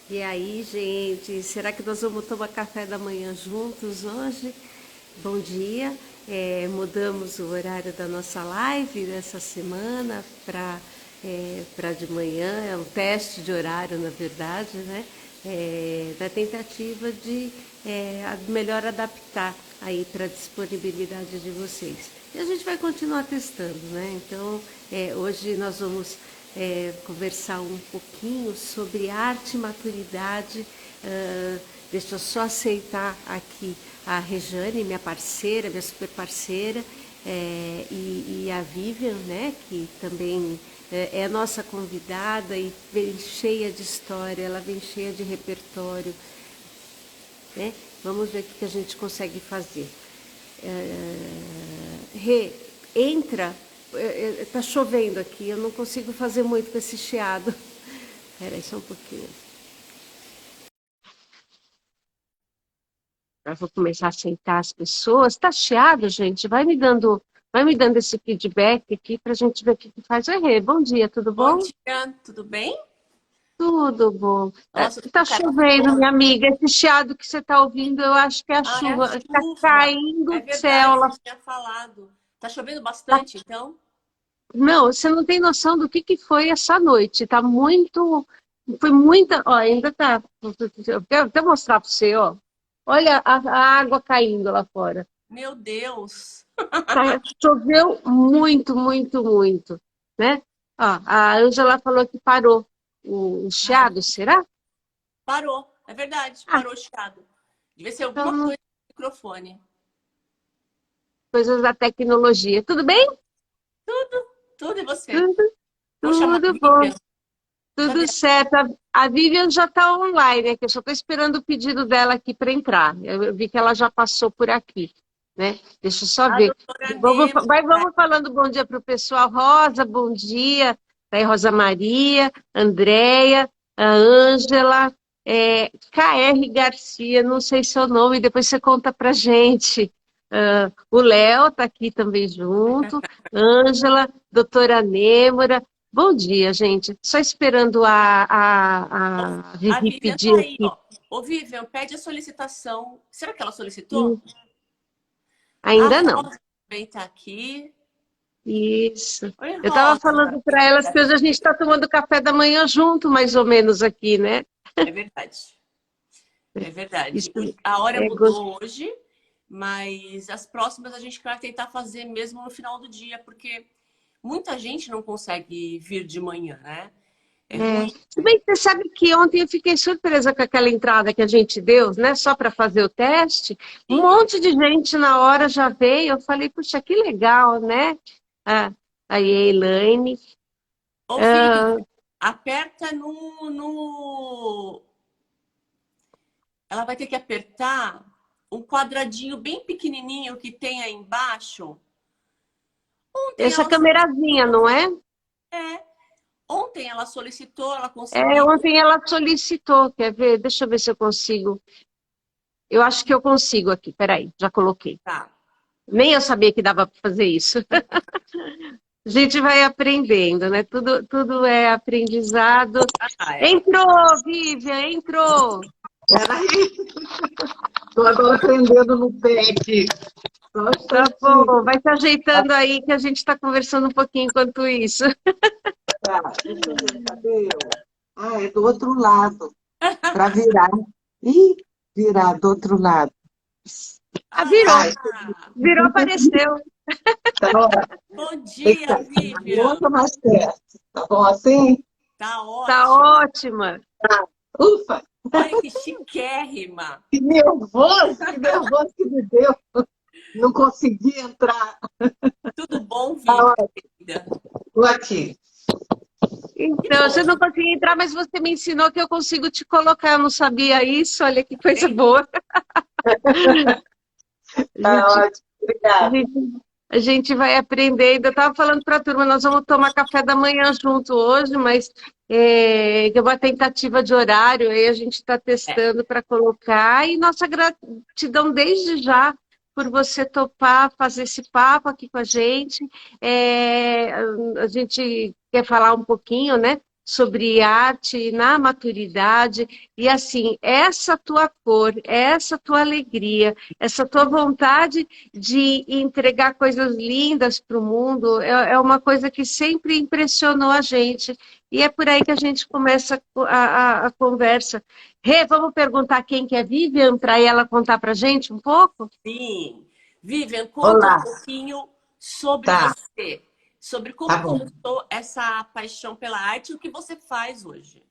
E aí, gente, será que nós vamos tomar café da manhã juntos hoje? Bom dia. Mudamos o horário da nossa live dessa semana para de manhã. É um teste de horário, na verdade, né? Na tentativa de melhor adaptar aí para a disponibilidade de vocês. E a gente vai continuar testando, né? Então, hoje nós vamos conversar um pouquinho sobre arte e maturidade. Deixa eu só aceitar aqui a Rejane, minha parceira, minha super parceira, e a Vivian, né, que também é a nossa convidada e vem cheia de história, ela vem cheia de repertório, né? Vamos ver o que a gente consegue fazer. Rê, entra. Tá chovendo aqui, eu não consigo fazer muito com esse chiado. Espera aí só um pouquinho. Eu vou começar a aceitar as pessoas. Tá chiado, gente? Vai me dando esse feedback aqui para a gente ver o que faz. Oi, Rê, bom dia, tudo Bom bom? dia, tudo bem? Tudo bom. Nossa, eu tô com Tá cara chovendo, toda. minha amiga. Esse chiado que você tá ouvindo, eu acho que é a Ah, é a chuva. Tá chuva. É caindo do céu verdade, lá. você tinha falado. Tá chovendo Tá. bastante, então? Não, você não tem noção do que foi essa noite. Tá muito. Foi muita. Ó, ainda tá. Eu quero até mostrar para você, ó. Olha a água caindo lá fora. Meu Deus. Choveu muito, muito, muito, né? Ó, a Ângela falou que parou o Ah, chiado, será? parou. É verdade, Ah, parou o chiado. Devia ser então, alguma coisa no microfone. coisas da tecnologia. Tudo bem? Tudo e você? Tudo, Vou chamar a tudo bom, Vivian. tudo Cadê? certo. A Vivian já está online, aqui. Eu só estou esperando o pedido dela aqui para entrar. Eu vi que ela já passou por aqui, né? Deixa eu só A ver. doutora Nemo. Vamos falando bom dia para o pessoal. Rosa, bom dia. Tá aí Rosa Maria, Andréia, a Ângela, KR Garcia, não sei seu nome, depois você conta para gente. O Léo está aqui também junto. Ângela, doutora Nêmora. Bom dia, gente. Só esperando a A Vivi Vivian tá pedir aí, aqui. ó. Ô, Vivian, pede a solicitação. Será que ela solicitou? A Ainda não. Rosa também tá aqui. Isso. Oi, Eu estava Rosa. falando para elas que hoje a gente está tomando café da manhã junto, mais ou menos aqui, né? É verdade. É verdade. Isso A hora é gostoso. mudou hoje, mas as próximas a gente vai tentar fazer mesmo no final do dia, porque muita gente não consegue vir de manhã, né? É ruim. Se bem que você sabe que ontem eu fiquei surpresa com aquela entrada que a gente deu, né? Só para fazer o teste. Um monte de gente na hora já veio. Eu falei, puxa, que legal, né? Ah, aí a Elaine. Ô, Vivi, Ah, aperta no. Ela vai ter que apertar um quadradinho bem pequenininho que tem aí embaixo. Ontem essa ela câmerazinha, solicitou. não é? É, ontem ela solicitou, ela conseguiu. Ontem ela solicitou, quer ver? Deixa eu ver se eu consigo. Eu acho que eu consigo aqui, peraí, já coloquei. Tá. Nem eu sabia que dava para fazer isso. A gente vai aprendendo, né? Tudo é aprendizado. Ah, ela. Entrou, Vivian, entrou. Peraí, estou agora aprendendo no pé aqui. Só um Tá instantinho. bom, vai se ajeitando aí que a gente está conversando um pouquinho enquanto isso. Tá, deixa eu ver, cadê eu? Ah, é do outro lado, para virar. Ih, virar do outro lado. Ah, Ah, Ai, virou, apareceu. tá, ó, bom tem que dia, estar Vivian. muito mais perto. Tá bom assim? Tá Tá ótima. ótima. Ufa, Olha que chiquérrima. que nervoso que me deu. Não consegui entrar. Tudo bom, Tá, Vivian? ó, Querida? tô aqui. Que Então, você bom. não conseguia entrar, mas você me ensinou que eu consigo te colocar. Eu não sabia isso. Olha que coisa Hein? boa. A Tá gente, ótimo, a obrigada. gente, a gente vai aprendendo. Eu estava falando para a turma, nós vamos tomar café da manhã junto hoje, mas que é uma tentativa de horário, aí a gente está É, testando para colocar. E nossa gratidão desde já por você topar fazer esse papo aqui com a gente. A gente quer falar um pouquinho, né, sobre arte na maturidade, e assim, essa tua cor, essa tua alegria, essa tua vontade de entregar coisas lindas para o mundo, é uma coisa que sempre impressionou a gente, e é por aí que a gente começa a conversa. Rê, vamos perguntar quem que é Vivian, para ela contar para a gente um pouco? Sim. Vivian, conta um Olá, pouquinho sobre tá, você, sobre tá como bom. começou essa paixão pela arte e o que você faz hoje.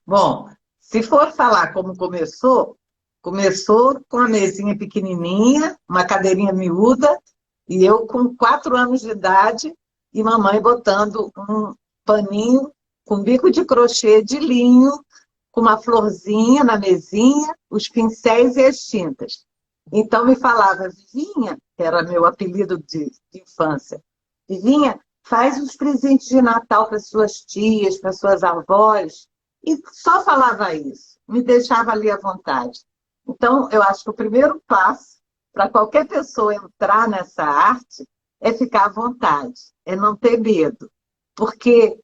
Bom, se for falar como começou, começou com a mesinha pequenininha, uma cadeirinha miúda, e eu com 4 anos de idade, e mamãe botando um paninho com bico de crochê de linho, com uma florzinha na mesinha, os pincéis e as tintas. Então me falava, Vivinha, que era meu apelido de infância, Vivinha, faz os presentes de Natal para suas tias, para suas avós, e só falava isso, me deixava ali à vontade. Então, eu acho que o primeiro passo para qualquer pessoa entrar nessa arte é ficar à vontade, é não ter medo. Porque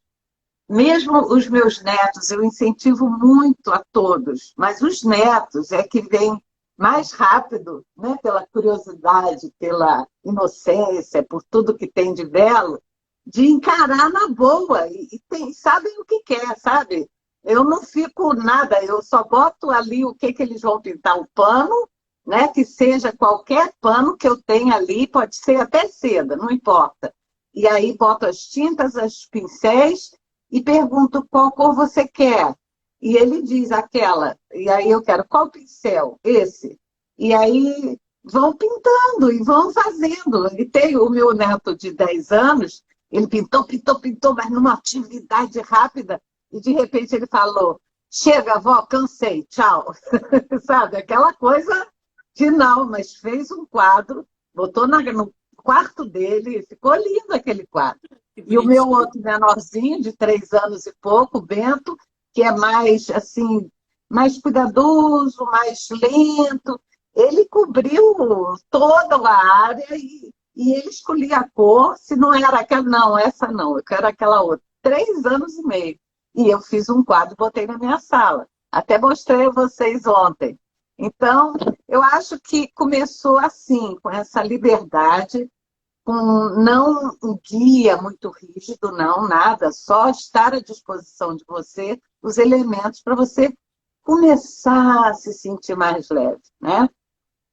mesmo os meus netos, eu incentivo muito a todos, mas os netos é que vêm mais rápido, né, pela curiosidade, pela inocência, por tudo que tem de belo, de encarar na boa sabem o que quer, sabe? Eu não fico nada, eu só boto ali o que eles vão pintar o pano, né, que seja qualquer pano que eu tenha ali, pode ser até seda, não importa. E aí boto as tintas, os pincéis, e pergunto qual cor você quer. E ele diz aquela. E aí eu quero qual pincel? Esse. E aí vão pintando e vão fazendo. E tem o meu neto de 10 anos, ele pintou, pintou, pintou, mas numa atividade rápida, e de repente ele falou: chega, vó, cansei, tchau. Sabe? Aquela coisa final, mas fez um quadro, botou no quarto dele, e ficou lindo aquele quadro. Que E o meu bonitinho. outro menorzinho, de 3 anos e pouco, o Bento, que é mais assim, mais cuidadoso, mais lento, ele cobriu toda a área e ele escolhia a cor, se não era aquela, não, essa não, eu quero aquela outra. 3 anos e meio. E eu fiz um quadro e botei na minha sala. Até mostrei a vocês ontem. Então, eu acho que começou assim, com essa liberdade, com não um guia muito rígido, não, nada, só estar à disposição de você os elementos para você começar a se sentir mais leve, né?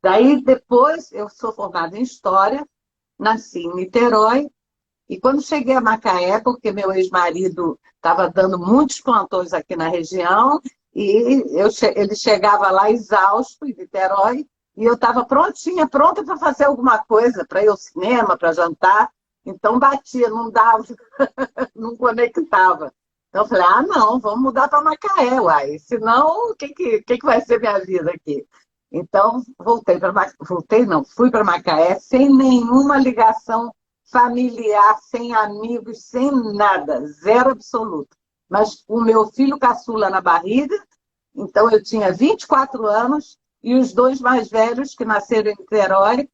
Daí, depois, eu sou formada em História, nasci em Niterói, e quando cheguei a Macaé, porque meu ex-marido estava dando muitos plantões aqui na região, e ele chegava lá exausto, em Niterói, e eu estava prontinha, pronta para fazer alguma coisa, para ir ao cinema, para jantar. Então batia, não dava, não conectava. Então eu falei, ah, não, vamos mudar para Macaé, uai. Senão, o que vai ser minha vida aqui? Então, voltei, não, fui para Macaé sem nenhuma ligação familiar, sem amigos, sem nada, zero absoluto. Mas o meu filho caçula na barriga, então eu tinha 24 anos, e os dois mais velhos, que nasceram em Niterói,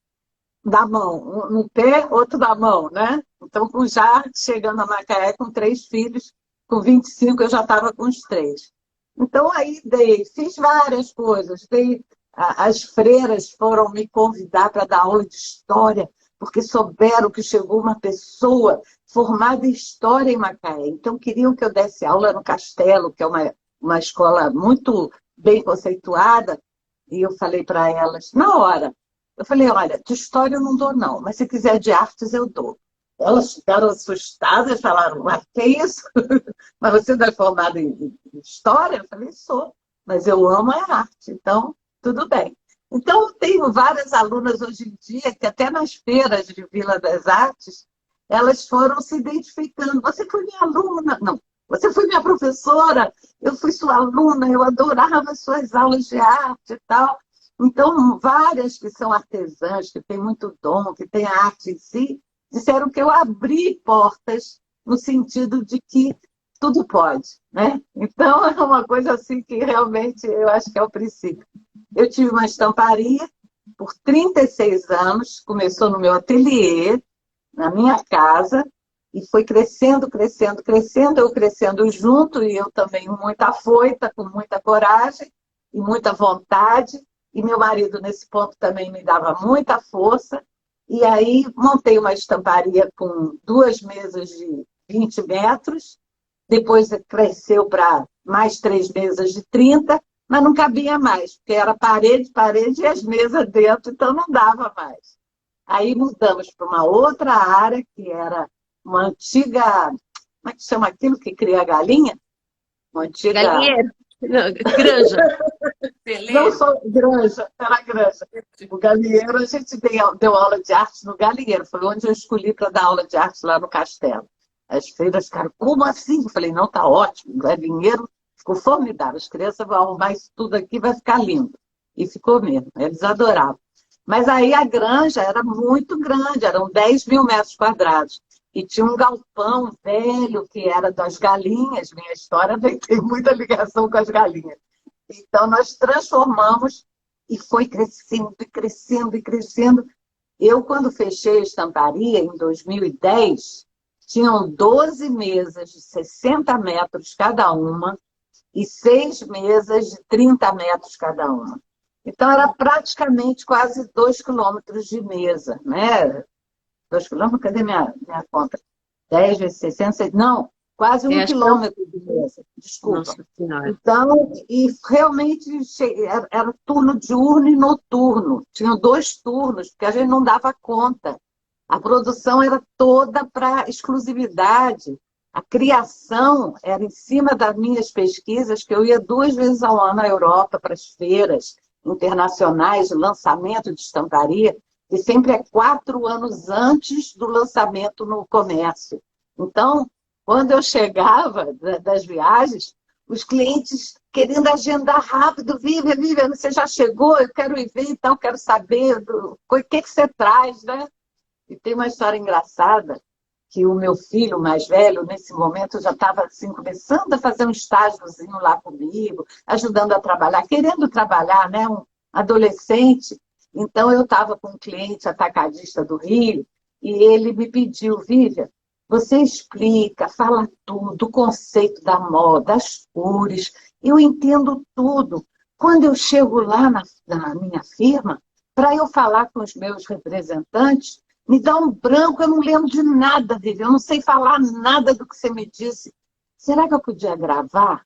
da mão, um no pé, outro na mão, né? Então, já chegando a Macaé com 3 filhos, com 25 eu já estava com os 3. Então, aí fiz várias coisas. As freiras foram me convidar para dar aula de história, porque souberam que chegou uma pessoa formada em história em Macaé. Então, queriam que eu desse aula no Castelo, que é uma escola muito bem conceituada. E eu falei para elas, na hora, eu falei, olha, de história eu não dou não, mas se quiser de artes eu dou. Elas ficaram assustadas, falaram, mas que isso? Mas você não é formada em história? Eu falei, sou, mas eu amo a arte, então tudo bem. Então, eu tenho várias alunas hoje em dia que até nas feiras de Vila das Artes, elas foram se identificando. Você foi minha aluna? Não. Você foi minha professora? Eu fui sua aluna, eu adorava suas aulas de arte e tal. Então, várias que são artesãs, que têm muito dom, que têm a arte em si, disseram que eu abri portas no sentido de que tudo pode, né? Então, é uma coisa assim que realmente eu acho que é o princípio. Eu tive uma estamparia por 36 anos, começou no meu ateliê, na minha casa, E foi crescendo, crescendo, crescendo, eu crescendo junto, e eu também muito afoita, com muita coragem e muita vontade. E meu marido, nesse ponto, também me dava muita força. E aí montei uma estamparia com 2 mesas de 20 metros, depois cresceu para mais 3 mesas de 30, mas não cabia mais, porque era parede, parede e as mesas dentro, então não dava mais. Aí mudamos para uma outra área, que era uma antiga, como é que chama aquilo que cria galinha? Uma antiga. Galinheiro. Não, granja. Não Celeiro. só granja, era granja. O galinheiro, a gente deu aula de arte no galinheiro, foi onde eu escolhi para dar aula de arte lá no castelo. As freiras ficaram, como assim? Eu falei, não, tá ótimo, o galinheiro ficou formidável, as crianças vão arrumar isso tudo aqui, vai ficar lindo. E ficou mesmo, eles adoravam. Mas aí a granja era muito grande, eram 10 mil metros quadrados. E tinha um galpão velho que era das galinhas, minha história tem muita ligação com as galinhas. Então, nós transformamos e foi crescendo, e crescendo, e crescendo. Eu, quando fechei a estamparia, em 2010, tinham 12 mesas de 60 metros cada uma e 6 mesas de 30 metros cada uma. Então, era praticamente quase 2 quilômetros de mesa, né? 2 quilômetros, cadê minha conta? 10 vezes 60, não, quase um Acho que eu... quilômetro de mesa, desculpa. Nossa Senhora. Então, e realmente era turno diurno e noturno. Tinham 2 turnos, porque a gente não dava conta. A produção era toda para exclusividade. A criação era em cima das minhas pesquisas, que eu ia 2 vezes ao ano à Europa para as feiras internacionais de lançamento de estamparia, e sempre é 4 anos antes do lançamento no comércio. Então, quando eu chegava das viagens, os clientes querendo agendar rápido, Vivian, você já chegou? Eu quero ir ver, então quero saber o que você traz, né? E tem uma história engraçada, que o meu filho mais velho, nesse momento, já estava assim, começando a fazer um estágiozinho lá comigo, ajudando a trabalhar, querendo trabalhar, né? Um adolescente. Então, eu estava com um cliente atacadista do Rio, e ele me pediu, Vivian, você explica, fala tudo, o conceito da moda, as cores, eu entendo tudo. Quando eu chego lá na minha firma, para eu falar com os meus representantes, me dá um branco, eu não lembro de nada dele, eu não sei falar nada do que você me disse. Será que eu podia gravar?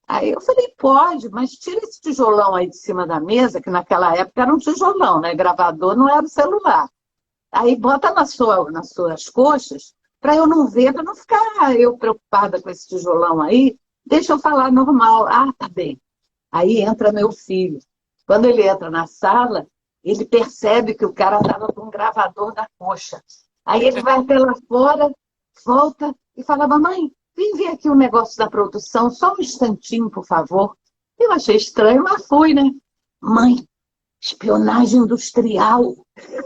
Aí eu falei, pode, mas tira esse tijolão aí de cima da mesa, que naquela época era um tijolão, né? Gravador não era o celular. Aí bota nas suas coxas, para eu não ver, para não ficar eu preocupada com esse tijolão aí, deixa eu falar normal. Ah, tá bem. Aí entra meu filho. Quando ele entra na sala, ele percebe que o cara estava com um gravador na coxa. Aí ele vai até lá fora, volta e fala, mamãe, vem ver aqui o negócio da produção, só um instantinho, por favor. Eu achei estranho, mas fui, né? Mãe, espionagem industrial.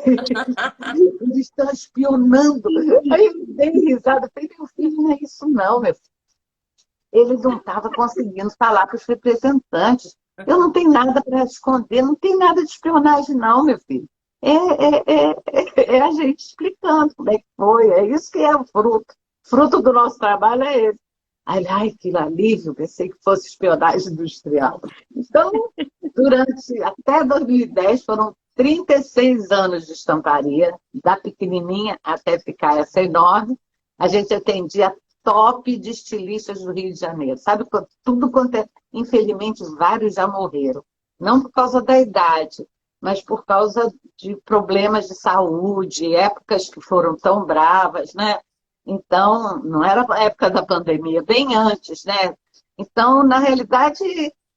Eles estão espionando. Aí eu dei risada. Falei, meu filho, não é isso não, meu filho. Ele não estava conseguindo falar para os representantes. Eu não tenho nada para esconder, não tem nada de espionagem não, meu filho. É a gente explicando como é que foi. É isso que é o fruto. Fruto do nosso trabalho é esse. Aí, ai, que alívio, pensei que fosse espionagem industrial. Então, até 2010, foram 36 anos de estamparia, da pequenininha até ficar essa enorme. A gente atendia top de estilistas do Rio de Janeiro. Sabe, tudo quanto é... Infelizmente, vários já morreram. Não por causa da idade, mas por causa de problemas de saúde, épocas que foram tão bravas, né? Então, não era a época da pandemia, bem antes, né? Então, na realidade,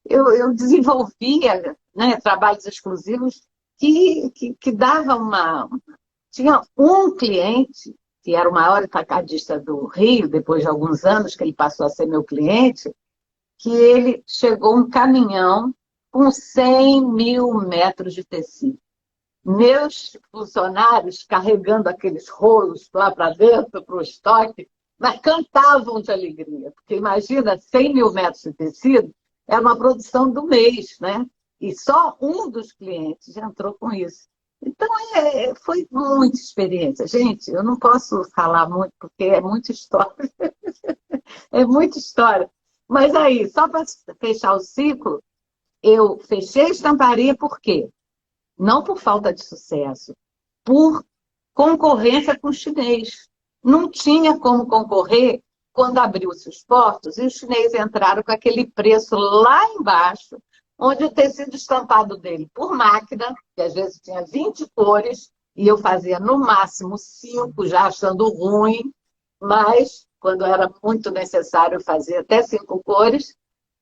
eu desenvolvia, né, trabalhos exclusivos que davam uma... Tinha um cliente, que era o maior atacadista do Rio, depois de alguns anos que ele passou a ser meu cliente, que ele chegou um caminhão com 100 mil metros de tecido. Meus funcionários carregando aqueles rolos lá para dentro, para o estoque, mas cantavam de alegria, porque imagina, 100 mil metros de tecido era uma produção do mês, né? E só um dos clientes entrou com isso. Então, foi muita experiência. Gente, eu não posso falar muito, porque é muita história. É muita história. Mas aí, só para fechar o ciclo, eu fechei a estamparia por quê? Não por falta de sucesso, por concorrência com o chinês. Não tinha como concorrer quando abriu-se os portos e os chineses entraram com aquele preço lá embaixo, onde o tecido estampado dele por máquina, que às vezes tinha 20 cores, e eu fazia no máximo 5, já achando ruim, mas quando era muito necessário, eu fazia até 5 cores,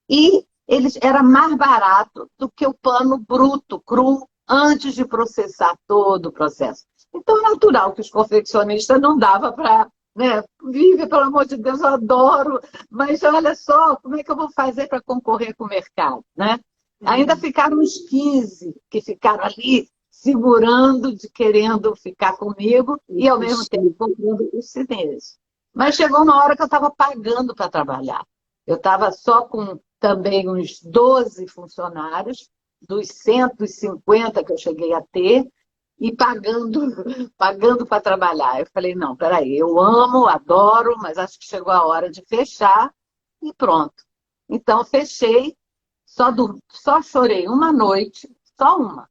e eles era mais barato do que o pano bruto, cru, antes de processar todo o processo. Então, é natural que os confeccionistas não dava para, né? Vive, pelo amor de Deus, eu adoro, mas olha só, como é que eu vou fazer para concorrer com o mercado, né? Ainda ficaram uns 15 que ficaram ali segurando, querendo ficar comigo e, ao mesmo tempo, comprando os chineses. Mas chegou uma hora que eu estava pagando para trabalhar. Eu estava só com também uns 12 funcionários, dos 150 que eu cheguei a ter, e pagando para trabalhar. Eu falei, não, peraí, eu amo, adoro, mas acho que chegou a hora de fechar e pronto. Então, fechei, só chorei uma noite, só uma.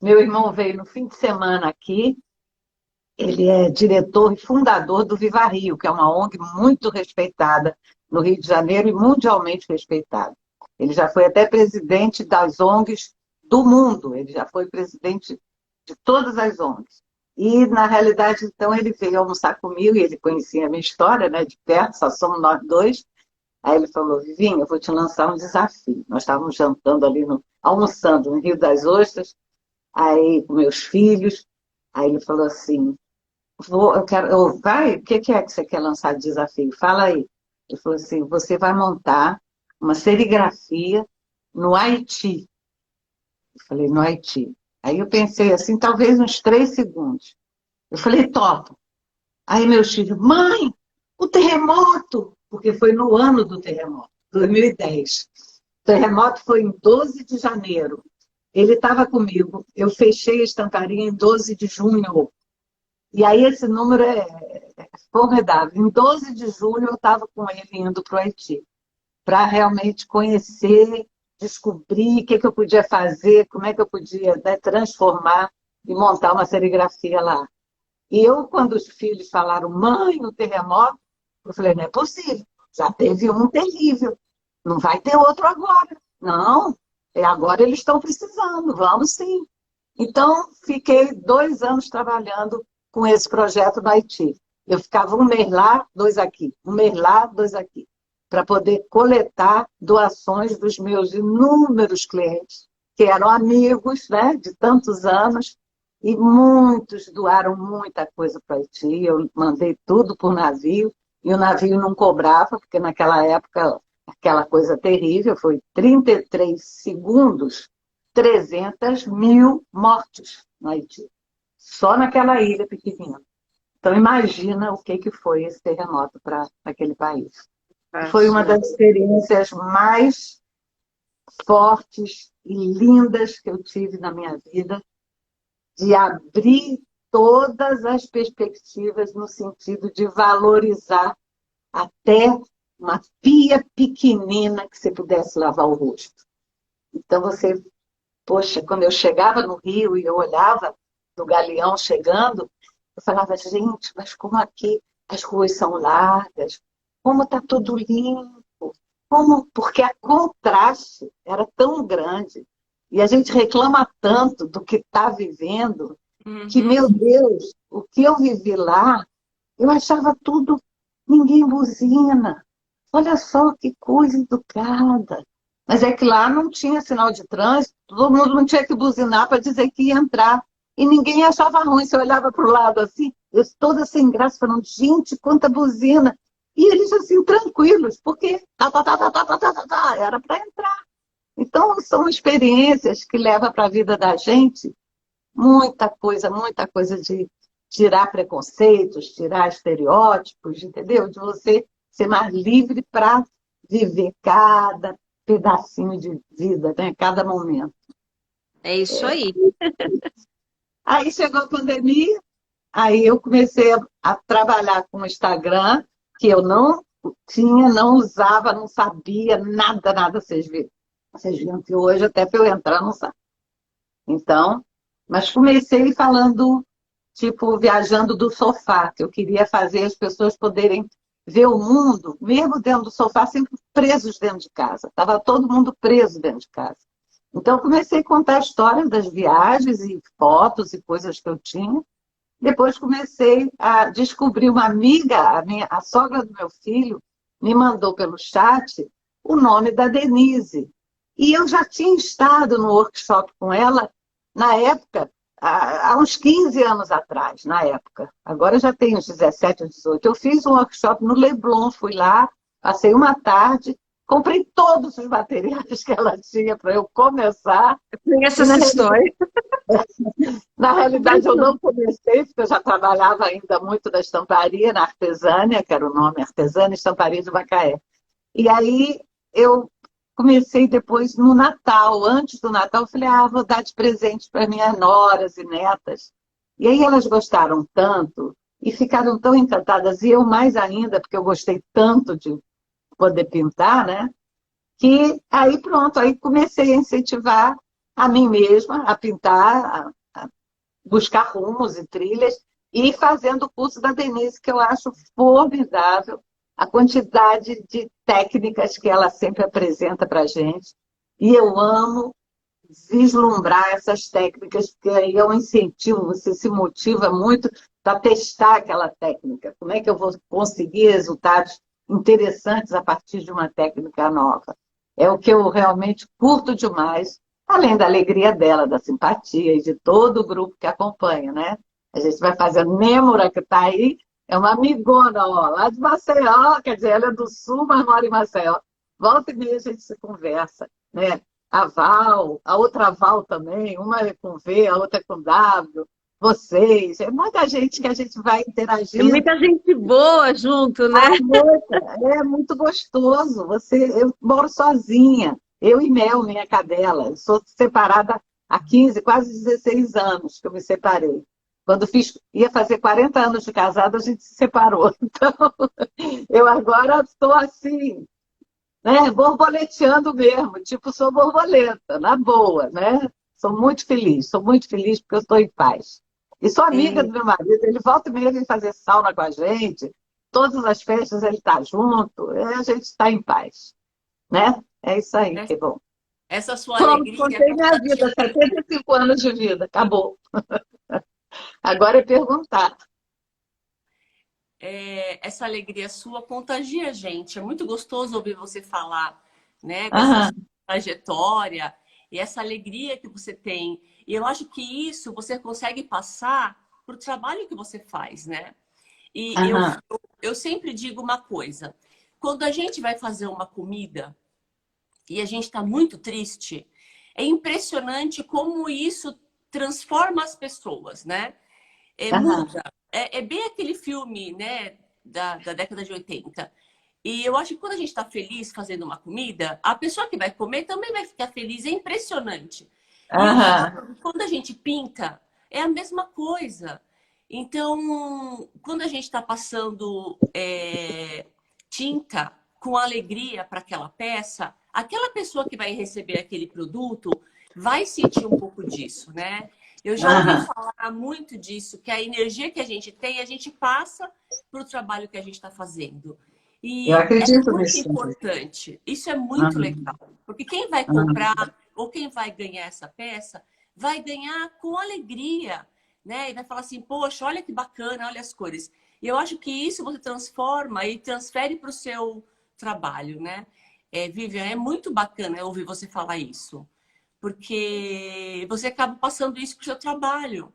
Meu irmão veio no fim de semana aqui, ele é diretor e fundador do Viva Rio, que é uma ONG muito respeitada no Rio de Janeiro e mundialmente respeitada. Ele já foi até presidente das ONGs do mundo, ele já foi presidente de todas as ONGs. E, na realidade, então, ele veio almoçar comigo, e ele conhecia a minha história, né, de perto, só somos nós dois. Aí ele falou, Vivinha, eu vou te lançar um desafio. Nós estávamos jantando ali, almoçando no Rio das Ostras, aí com meus filhos. Aí ele falou assim, eu quero, vai, o que é que você quer lançar de desafio? Fala aí. Ele falou assim, você vai montar uma serigrafia no Haiti. Eu falei, no Haiti. Aí eu pensei assim, talvez uns 3 segundos. Eu falei, topo. Aí meus filhos, mãe, o terremoto! Porque foi no ano do terremoto, 2010. O terremoto foi em 12 de janeiro. Ele estava comigo. Eu fechei a estamparia em 12 de junho. E aí esse número é formidável. Em 12 de julho eu estava com ele indo para o Haiti, para realmente conhecer, descobrir o que eu podia fazer, como é que eu podia, né, transformar e montar uma serigrafia lá. E eu, quando os filhos falaram, mãe, o terremoto, eu falei, não é possível, já teve um terrível, não vai ter outro agora. Não, agora eles estão precisando, vamos sim. Então, fiquei 2 anos trabalhando com esse projeto no Haiti. Eu ficava um mês lá, 2 aqui, um mês lá, 2 aqui, para poder coletar doações dos meus inúmeros clientes, que eram amigos, né, de tantos anos, e muitos doaram muita coisa para o Haiti. Eu mandei tudo por navio, e o navio não cobrava, porque naquela época, aquela coisa terrível, foi 33 segundos, 300 mil mortes no Haiti, só naquela ilha pequenina. Então, imagina o que foi esse terremoto para aquele país. Foi uma das experiências mais fortes e lindas que eu tive na minha vida, de abrir todas as perspectivas no sentido de valorizar até uma pia pequenina que você pudesse lavar o rosto. Então, poxa, quando eu chegava no Rio e eu olhava do Galeão chegando, eu falava, gente, mas como aqui as ruas são largas, como está tudo limpo, porque a contraste era tão grande. E a gente reclama tanto do que está vivendo, que, meu Deus, o que eu vivi lá, eu achava tudo, ninguém buzina. Olha só que coisa educada. Mas é que lá não tinha sinal de trânsito, todo mundo não tinha que buzinar para dizer que ia entrar. E ninguém achava ruim. Se eu olhava para o lado assim, eu toda sem graça, falando, gente, quanta buzina. E eles assim, tranquilos, porque era para entrar. Então, são experiências que levam para a vida da gente muita coisa de tirar preconceitos, tirar estereótipos, entendeu? De você ser mais livre para viver cada pedacinho de vida, né? Cada momento. É isso aí. Aí chegou a pandemia, aí eu comecei a trabalhar com o Instagram, que eu não tinha, não usava, não sabia nada, nada. Vocês viram que hoje até para eu entrar não sabe. Então, mas comecei falando, tipo, viajando do sofá, que eu queria fazer as pessoas poderem ver o mundo, mesmo dentro do sofá, sempre presos dentro de casa. Estava todo mundo preso dentro de casa. Então, eu comecei a contar a história das viagens e fotos e coisas que eu tinha. Depois comecei a descobrir uma amiga, a sogra do meu filho, me mandou pelo chat o nome da Denise. E eu já tinha estado no workshop com ela na época, há uns 15 anos atrás, na época. Agora já tem uns 17 ou 18. Eu fiz um workshop no Leblon, fui lá, passei uma tarde, comprei todos os materiais que ela tinha para eu começar. Conheço essa história. Na realidade, eu não comecei, porque eu já trabalhava ainda muito na estamparia, na Artesânia, que era o nome, Artesânia Estamparia de Macaé. E aí eu comecei depois no Natal, antes do Natal, eu falei, vou dar de presente para minhas noras e netas. E aí elas gostaram tanto e ficaram tão encantadas, e eu mais ainda, porque eu gostei tanto de poder pintar, né? Que aí pronto, aí comecei a incentivar a mim mesma a pintar, buscar rumos e trilhas e fazendo o curso da Denise, que eu acho formidável a quantidade de técnicas que ela sempre apresenta para a gente. E eu amo vislumbrar essas técnicas, porque aí é um incentivo, você se motiva muito para testar aquela técnica. Como é que eu vou conseguir resultados interessantes a partir de uma técnica nova? É o que eu realmente curto demais, além da alegria dela, da simpatia e de todo o grupo que acompanha, né? A gente vai fazer a Nêmora, que está aí, é uma amigona, ó, lá de Maceió, quer dizer, ela é do Sul, mas mora em Maceió. Volta e meia a gente se conversa, né? A Val, a outra Val também, uma é com V, a outra é com W, vocês, é muita gente que a gente vai É interagindo. muita gente boa junto, né? É muito gostoso. Eu moro sozinha, eu e Mel, minha cadela. Eu sou separada há 15, quase 16 anos que eu me separei. Quando ia fazer 40 anos de casada, a gente se separou. Então, eu agora estou assim, né, borboleteando mesmo, tipo, sou borboleta, na boa, né? Sou muito feliz porque eu estou em paz. E sou amiga É, do meu marido, ele volta e meia vem fazer sauna com a gente, todas as festas ele está junto, a gente está em paz, né? É isso aí, Essa que bom. essa sua Pronto, alegria, contei minha vida, 75 anos de vida, acabou. Agora é perguntar. essa alegria sua contagia a gente. É muito gostoso ouvir você falar, né, dessa sua Aham, trajetória e essa alegria que você tem. E eu acho que isso você consegue passar pro trabalho que você faz, né? E aham, eu sempre digo uma coisa: quando a gente vai fazer uma comida e a gente está muito triste, é impressionante como isso transforma as pessoas, né? aham, Muda. É bem aquele filme, né, da década de 80. E eu acho que quando a gente está feliz fazendo uma comida, a pessoa que vai comer também vai ficar feliz. É impressionante. E aham, quando a gente pinta, é a mesma coisa. Então, quando a gente está passando tinta com alegria para aquela peça, aquela pessoa que vai receber aquele produto vai sentir um pouco disso, né? Eu já ouvi aham. falar muito disso, que a energia que a gente tem, a gente passa para o trabalho que a gente está fazendo. Eu E é acredito muito nisso também. importante. Isso é muito Aham, legal. Porque quem vai aham, comprar ou quem vai ganhar essa peça vai ganhar com alegria, né? E vai falar assim, poxa, olha que bacana, olha as cores. E eu acho que isso você transforma e transfere para o seu trabalho, né? Vivian, é muito bacana ouvir você falar isso. Porque você acaba passando isso para o seu trabalho.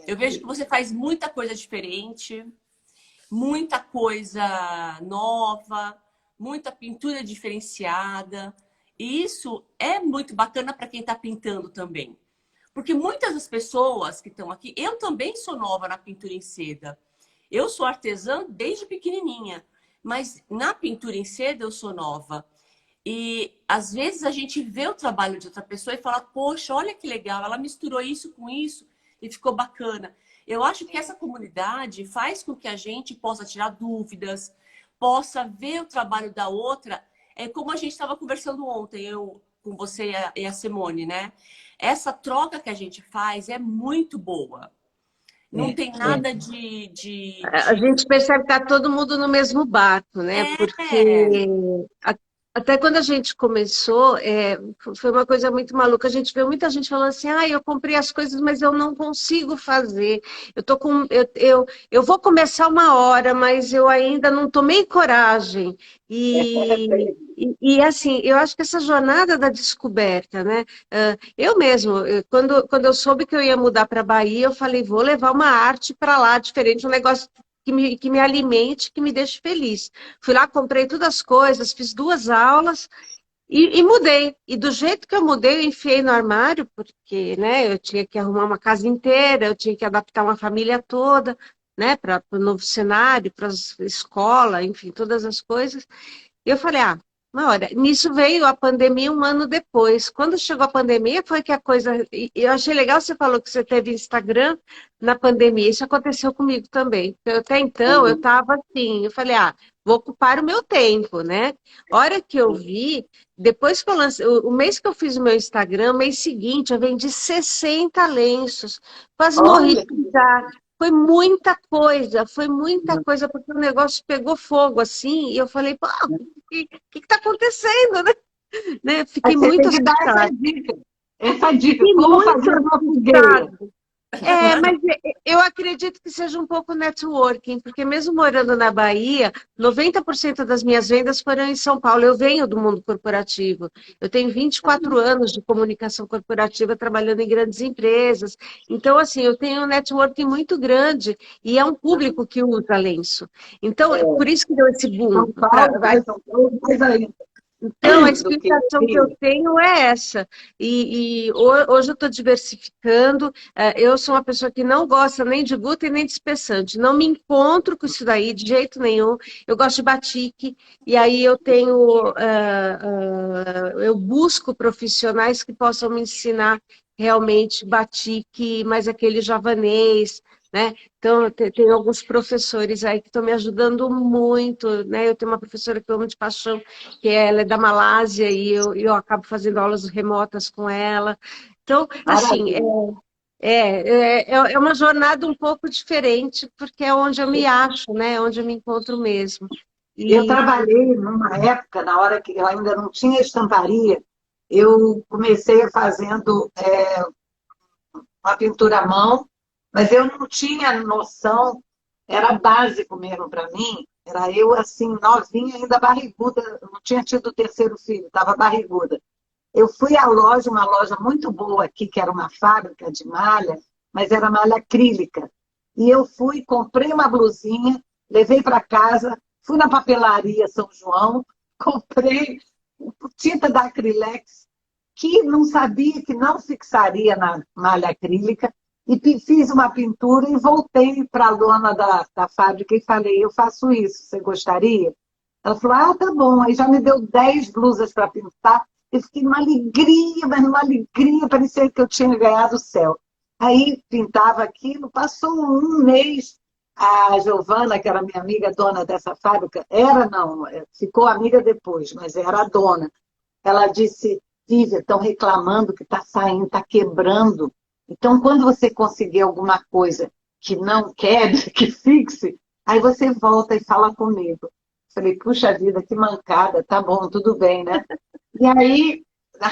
Eu vejo que você faz muita coisa diferente, muita coisa nova, muita pintura diferenciada. E isso é muito bacana para quem está pintando também. Porque muitas das pessoas que estão aqui, eu também sou nova na pintura em seda. Eu sou artesã desde pequenininha, mas na pintura em seda eu sou nova. E às vezes a gente vê o trabalho de outra pessoa e fala, poxa, olha que legal, ela misturou isso com isso. e ficou bacana. Eu acho que essa comunidade faz com que a gente possa tirar dúvidas, possa ver o trabalho da outra. É como a gente estava conversando ontem, eu com você e a Simone, né? Essa troca que a gente faz é muito boa. Não tem nada A gente percebe que está todo mundo no mesmo barco, né? Porque É, até quando a gente começou, foi uma coisa muito maluca. A gente vê muita gente falando assim, eu comprei as coisas, mas eu não consigo fazer. Eu tô com, eu vou começar uma hora, mas eu ainda não tomei coragem. Assim, eu acho que essa jornada da descoberta, né? Eu mesmo, quando eu soube que eu ia mudar para a Bahia, eu falei, vou levar uma arte para lá, diferente, um negócio que me alimente, que me deixe feliz. Fui lá, comprei todas as coisas, fiz 2 aulas e mudei. E do jeito que eu mudei, eu enfiei no armário, porque, né, eu tinha que arrumar uma casa inteira, eu tinha que adaptar uma família toda, né, para o novo cenário, para a escola, enfim, todas as coisas. E eu falei, uma hora. Nisso veio a pandemia 1 ano depois. Quando chegou a pandemia, foi que a coisa. Eu achei legal, você falou que você teve Instagram na pandemia. Isso aconteceu comigo também. Até então, eu estava assim, eu falei, vou ocupar o meu tempo, né? Hora que eu vi, depois que eu lancei, o mês que eu fiz o meu Instagram, mês seguinte, eu vendi 60 lenços. Quase morri Olha, de dar. Foi muita coisa, porque o negócio pegou fogo assim, e eu falei, pô, o que está acontecendo, né? Fiquei você muito tem que dar assustada. essa dica, Fiquei como muito fazer uma fogueira. assustada. Mas eu acredito que seja um pouco networking, porque mesmo morando na Bahia, 90% das minhas vendas foram em São Paulo. Eu venho do mundo corporativo. Eu tenho 24 anos de comunicação corporativa trabalhando em grandes empresas. Então, assim, eu tenho um networking muito grande e é um público que usa lenço. Então, por isso que deu esse boom. São Paulo, mas São Paulo mais ainda Então, a do que explicação que eu Rio. tenho é essa. Hoje eu estou diversificando. Eu sou uma pessoa que não gosta nem de glúten nem de espessante. Não me encontro com isso daí de jeito nenhum. Eu gosto de batique. E aí eu tenho, eu busco profissionais que possam me ensinar realmente batique, mais aquele javanês, né? Então, tem alguns professores aí que estão me ajudando muito, né? Eu tenho uma professora que eu amo de paixão, que ela é da Malásia e eu acabo fazendo aulas remotas com ela. Então, assim, Maravilha. é uma jornada um pouco diferente, porque é onde eu me acho, né? É onde eu me encontro mesmo. Eu E trabalhei numa época, na hora que eu ainda não tinha estamparia, eu comecei fazendo uma pintura à mão, mas eu não tinha noção, era básico mesmo para mim. Era eu, assim, novinha, ainda barriguda, não tinha tido o terceiro filho, estava barriguda. Eu fui à loja, uma loja muito boa aqui, que era uma fábrica de malha, mas era malha acrílica. E eu fui, comprei uma blusinha, levei para casa, fui na papelaria São João, comprei tinta da Acrylex, que não sabia que não fixaria na malha acrílica, e fiz uma pintura e voltei para a dona da fábrica e falei, eu faço isso, você gostaria? Ela falou, tá bom. Aí já me deu 10 blusas para pintar. Eu fiquei numa alegria, mas numa alegria, parecia que eu tinha ganhado o céu. Aí pintava aquilo, passou um mês, a Giovana, que era minha amiga, dona dessa fábrica, era não, ficou amiga depois, mas era a dona. Ela disse, Lívia, estão reclamando que está saindo, está quebrando. Então, quando você conseguir alguma coisa que não quebre, que fixe, aí você volta e fala comigo. Falei, puxa vida, que mancada, tá bom, tudo bem, né? E aí,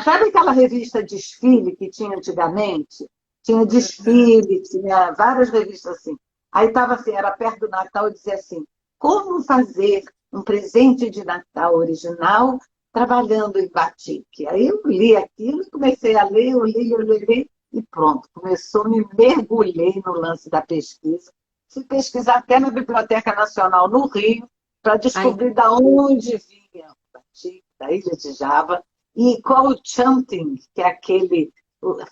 sabe aquela revista Desfile que tinha antigamente? Tinha Desfile, tinha várias revistas assim. Aí estava assim, era perto do Natal, e dizia assim, como fazer um presente de Natal original trabalhando em batik? Aí eu li aquilo e comecei a ler, eu li, e pronto, começou, me mergulhei no lance da pesquisa. Fui pesquisar até na Biblioteca Nacional no Rio, para aí, descobrir de onde vinha o batik, da ilha de Java, e qual o chanting, que é aquele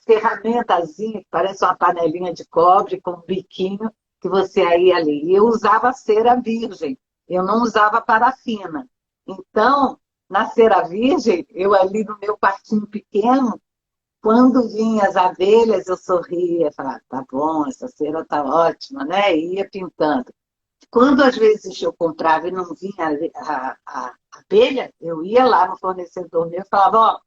ferramentazinha que parece uma panelinha de cobre com um biquinho que você aí ali. E eu usava cera virgem, eu não usava parafina. Então, na cera virgem, eu ali no meu quartinho pequeno, Quando vinham as abelhas, eu sorria, falava, tá bom, essa cera tá ótima, né? E ia pintando. Quando às vezes eu comprava e não vinha a abelha, eu ia lá no fornecedor meu e falava, ó,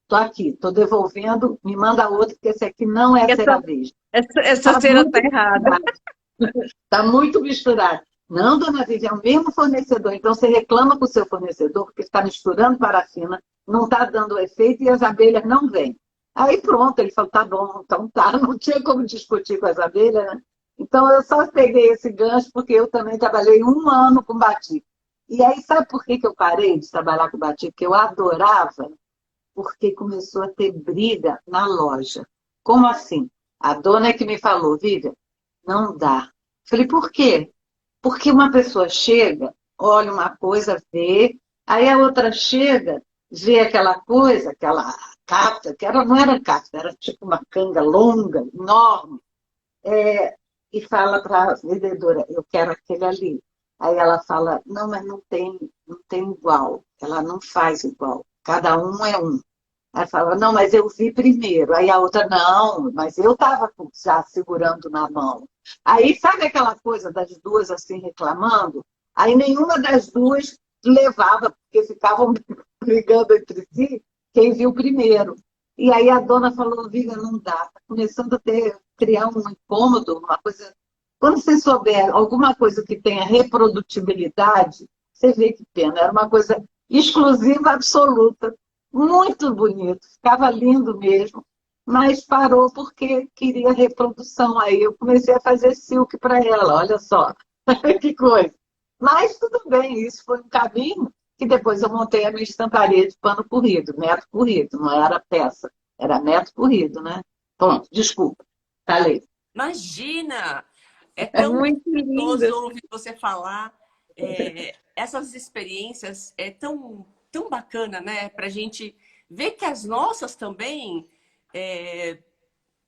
tô aqui, tô devolvendo, me manda outro, porque esse aqui não é Essa, cera virgem. essa Tá cera tá muito errada. misturado. Tá muito misturado. Não, dona Vivi, é o mesmo fornecedor. Então você reclama com o seu fornecedor, porque está misturando parafina, não está dando efeito e as abelhas não vêm. Aí pronto, ele falou, tá bom, então tá, não tinha como discutir com as abelhas, né? Então eu só peguei esse gancho porque eu também trabalhei 1 ano com batik. E aí, sabe por que eu parei de trabalhar com batik? Porque eu adorava, porque começou a ter briga na loja. Como assim? A dona é que me falou, Vivian, não dá. Falei, por quê? Porque uma pessoa chega, olha uma coisa, vê, aí a outra chega, vê aquela coisa, aquela cafta, que era, não era cafta, era tipo uma canga longa, enorme, e fala para a vendedora, eu quero aquele ali. Aí ela fala, não, mas não tem igual, ela não faz igual, cada um é um. Aí fala, não, mas eu vi primeiro. Aí a outra, não, mas eu estava já segurando na mão. Aí sabe aquela coisa das duas assim reclamando? Aí nenhuma das duas levava, porque ficavam brigando entre si, quem viu primeiro. E aí a dona falou, Viga, não dá, está começando a criar um incômodo, uma coisa. Quando você souber alguma coisa que tenha reprodutibilidade, você vê que pena. Era uma coisa exclusiva, absoluta. Muito bonito, ficava lindo mesmo, mas parou porque queria reprodução. Aí eu comecei a fazer silk para ela, olha só, que coisa. Mas tudo bem, isso foi um caminho que depois eu montei a minha estamparia de pano corrido, metro corrido, não era peça, era metro corrido, né? Bom, desculpa, falei. Imagina! É É tão muito lindo. gostoso ouvir você falar. Essas experiências é tão bacana, né? Para a gente ver que as nossas também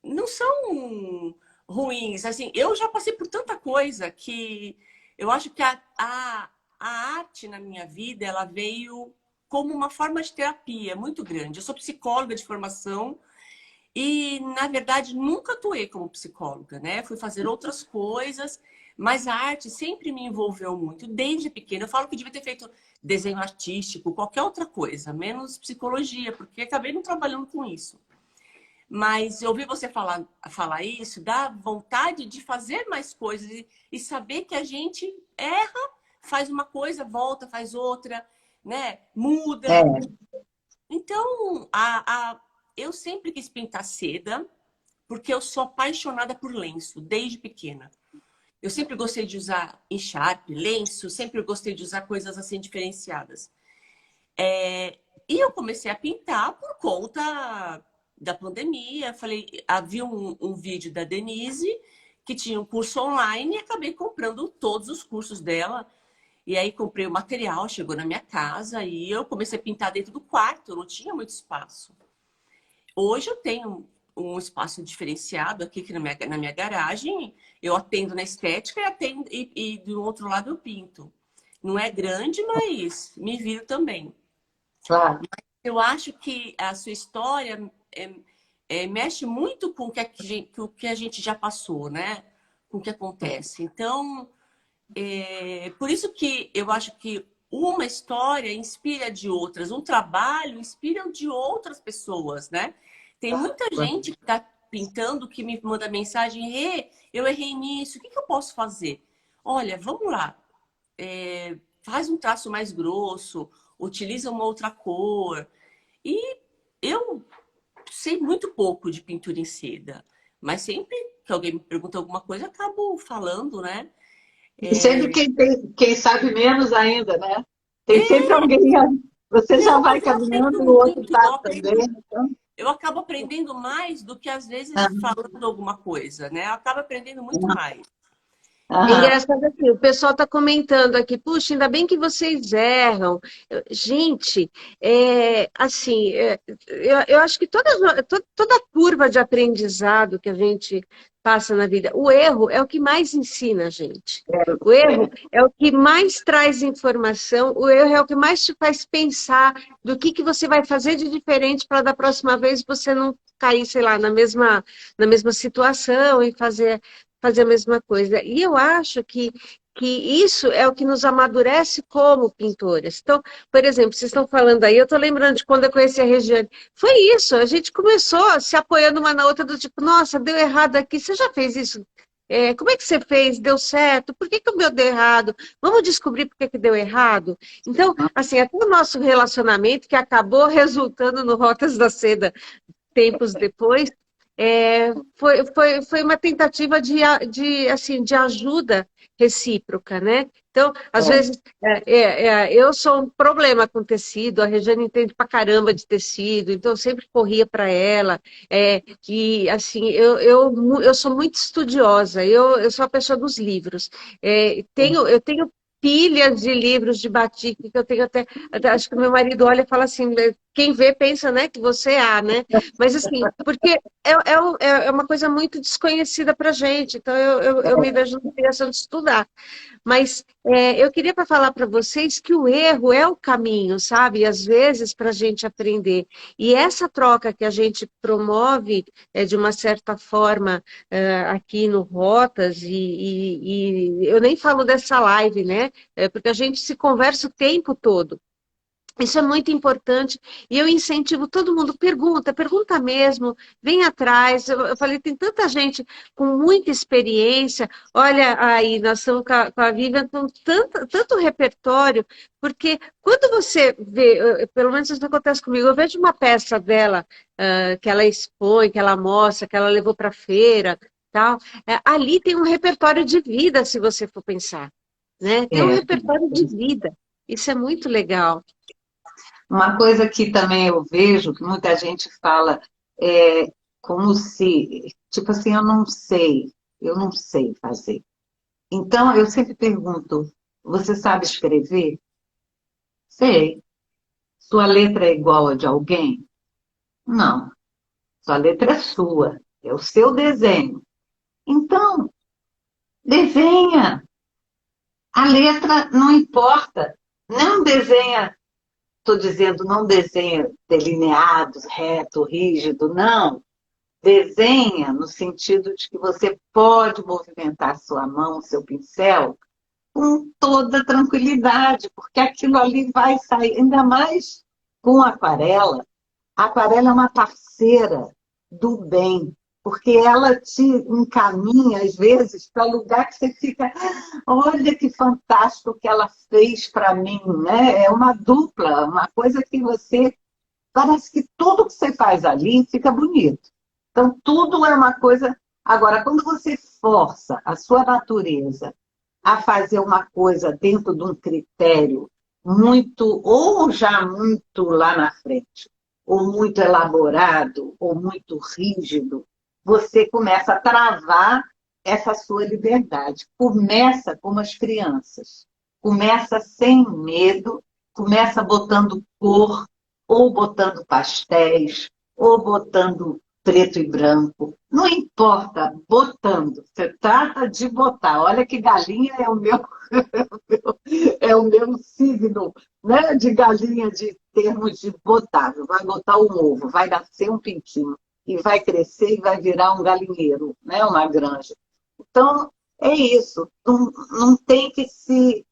não são ruins. Assim, eu já passei por tanta coisa que eu acho que a arte na minha vida ela veio como uma forma de terapia muito grande. Eu sou psicóloga de formação. E, na verdade, nunca atuei como psicóloga, né? Fui fazer outras coisas, mas a arte sempre me envolveu muito, desde pequena. Eu falo que devia ter feito desenho artístico, qualquer outra coisa, menos psicologia, porque acabei não trabalhando com isso. Mas eu ouvi você falar isso, dá vontade de fazer mais coisas e saber que a gente erra, faz uma coisa, volta, faz outra, né? Muda. É, Então, eu sempre quis pintar seda, porque eu sou apaixonada por lenço, desde pequena. Eu sempre gostei de usar encharpe, lenço, sempre gostei de usar coisas assim diferenciadas. E eu comecei a pintar por conta da pandemia. Falei, havia um vídeo da Denise que tinha um curso online e acabei comprando todos os cursos dela. E aí comprei o material, chegou na minha casa e eu comecei a pintar dentro do quarto, não tinha muito espaço. Hoje eu tenho um espaço diferenciado aqui na minha garagem, eu atendo na estética e do outro lado eu pinto. Não é grande, mas me viro também. claro. Eu acho que a sua história mexe muito com o que a gente já passou, né? Com o que acontece. Então, por isso que eu acho que uma história inspira de outras, um trabalho inspira de outras pessoas, né? Tem muita gente que está pintando que me manda mensagem, eu errei nisso, o que eu posso fazer? Olha, vamos lá, faz um traço mais grosso, utiliza uma outra cor. E eu sei muito pouco de pintura em seda, mas sempre que alguém me pergunta alguma coisa, eu acabo falando, né? E sempre quem sabe menos ainda, né? Tem sempre alguém aí. Você já Não, vai mas eu caminhando e aprendo o outro muito, está também. Então, eu acabo aprendendo mais do que às vezes falando alguma coisa, né? Eu acabo aprendendo muito mais. É aham, engraçado assim, o pessoal está comentando aqui, puxa, ainda bem que vocês erram. Gente, assim, eu acho que toda a curva de aprendizado que a gente passa na vida. O erro é o que mais ensina a gente. O erro é o que mais traz informação, o erro é o que mais te faz pensar do que você vai fazer de diferente para da próxima vez você não cair, sei lá, na mesma situação e fazer a mesma coisa. E eu acho que isso é o que nos amadurece como pintoras. Então, por exemplo, vocês estão falando aí, eu estou lembrando de quando eu conheci a Regiane. Foi isso, a gente começou se apoiando uma na outra, do tipo, nossa, deu errado aqui, você já fez isso? Como é que você fez? Deu certo? Por que que o meu deu errado? Vamos descobrir por que que deu errado? Então, assim, até o nosso relacionamento, que acabou resultando no Rotas da Seda tempos depois, foi uma tentativa assim, de ajuda recíproca, né? Então, às vezes, eu sou um problema com tecido, a Regiane entende pra caramba de tecido, então eu sempre corria para ela, que, assim, eu sou muito estudiosa, eu sou a pessoa dos livros. Eu tenho pilhas de livros de batik, que eu tenho até acho que meu marido olha e fala assim, quem vê pensa, né, que você é, né? Mas assim, porque é uma coisa muito desconhecida para gente, então eu me vejo na obrigação de estudar. Mas eu queria para falar para vocês que o erro é o caminho, sabe? Às vezes para a gente aprender. E essa troca que a gente promove, de uma certa forma, aqui no Rotas, e eu nem falo dessa live, né? Porque a gente se conversa o tempo todo. Isso é muito importante e eu incentivo todo mundo, pergunta mesmo, vem atrás. Eu falei, tem tanta gente com muita experiência, olha aí, nós estamos com a Vivian com tanto repertório, porque quando você vê, pelo menos isso acontece comigo, eu vejo uma peça dela, que ela expõe, que ela mostra, que ela levou para feira, tal, ali tem um repertório de vida, se você for pensar, né? Tem um repertório de vida, isso é muito legal. Uma coisa que também eu vejo, que muita gente fala, é como se, tipo assim, eu não sei fazer. Então, eu sempre pergunto, você sabe escrever? Sei. Sua letra é igual a de alguém? Não. Sua letra é sua, é o seu desenho. Então, desenha. A letra não importa. Não desenha, estou dizendo, não desenha delineado, reto, rígido, não. Desenha no sentido de que você pode movimentar sua mão, seu pincel, com toda tranquilidade, porque aquilo ali vai sair, ainda mais com aquarela. A aquarela é uma parceira do bem, porque ela te encaminha, às vezes, para lugar que você fica, olha que fantástico que ela fez para mim, né? É uma dupla, uma coisa que você, parece que tudo que você faz ali fica bonito. Então, tudo é uma coisa. Agora, quando você força a sua natureza a fazer uma coisa dentro de um critério muito, ou já muito lá na frente, ou muito elaborado, ou muito rígido, você começa a travar essa sua liberdade. Começa como as crianças. Começa sem medo, começa botando cor, ou botando pastéis, ou botando preto e branco. Não importa, botando. Você trata de botar. Olha que galinha é o meu, é o meu signo, né? De galinha, de termos de botar. Vai botar um ovo, vai nascer um pintinho, e vai crescer e vai virar um galinheiro, né? Uma granja. Então, é isso. Não tem que se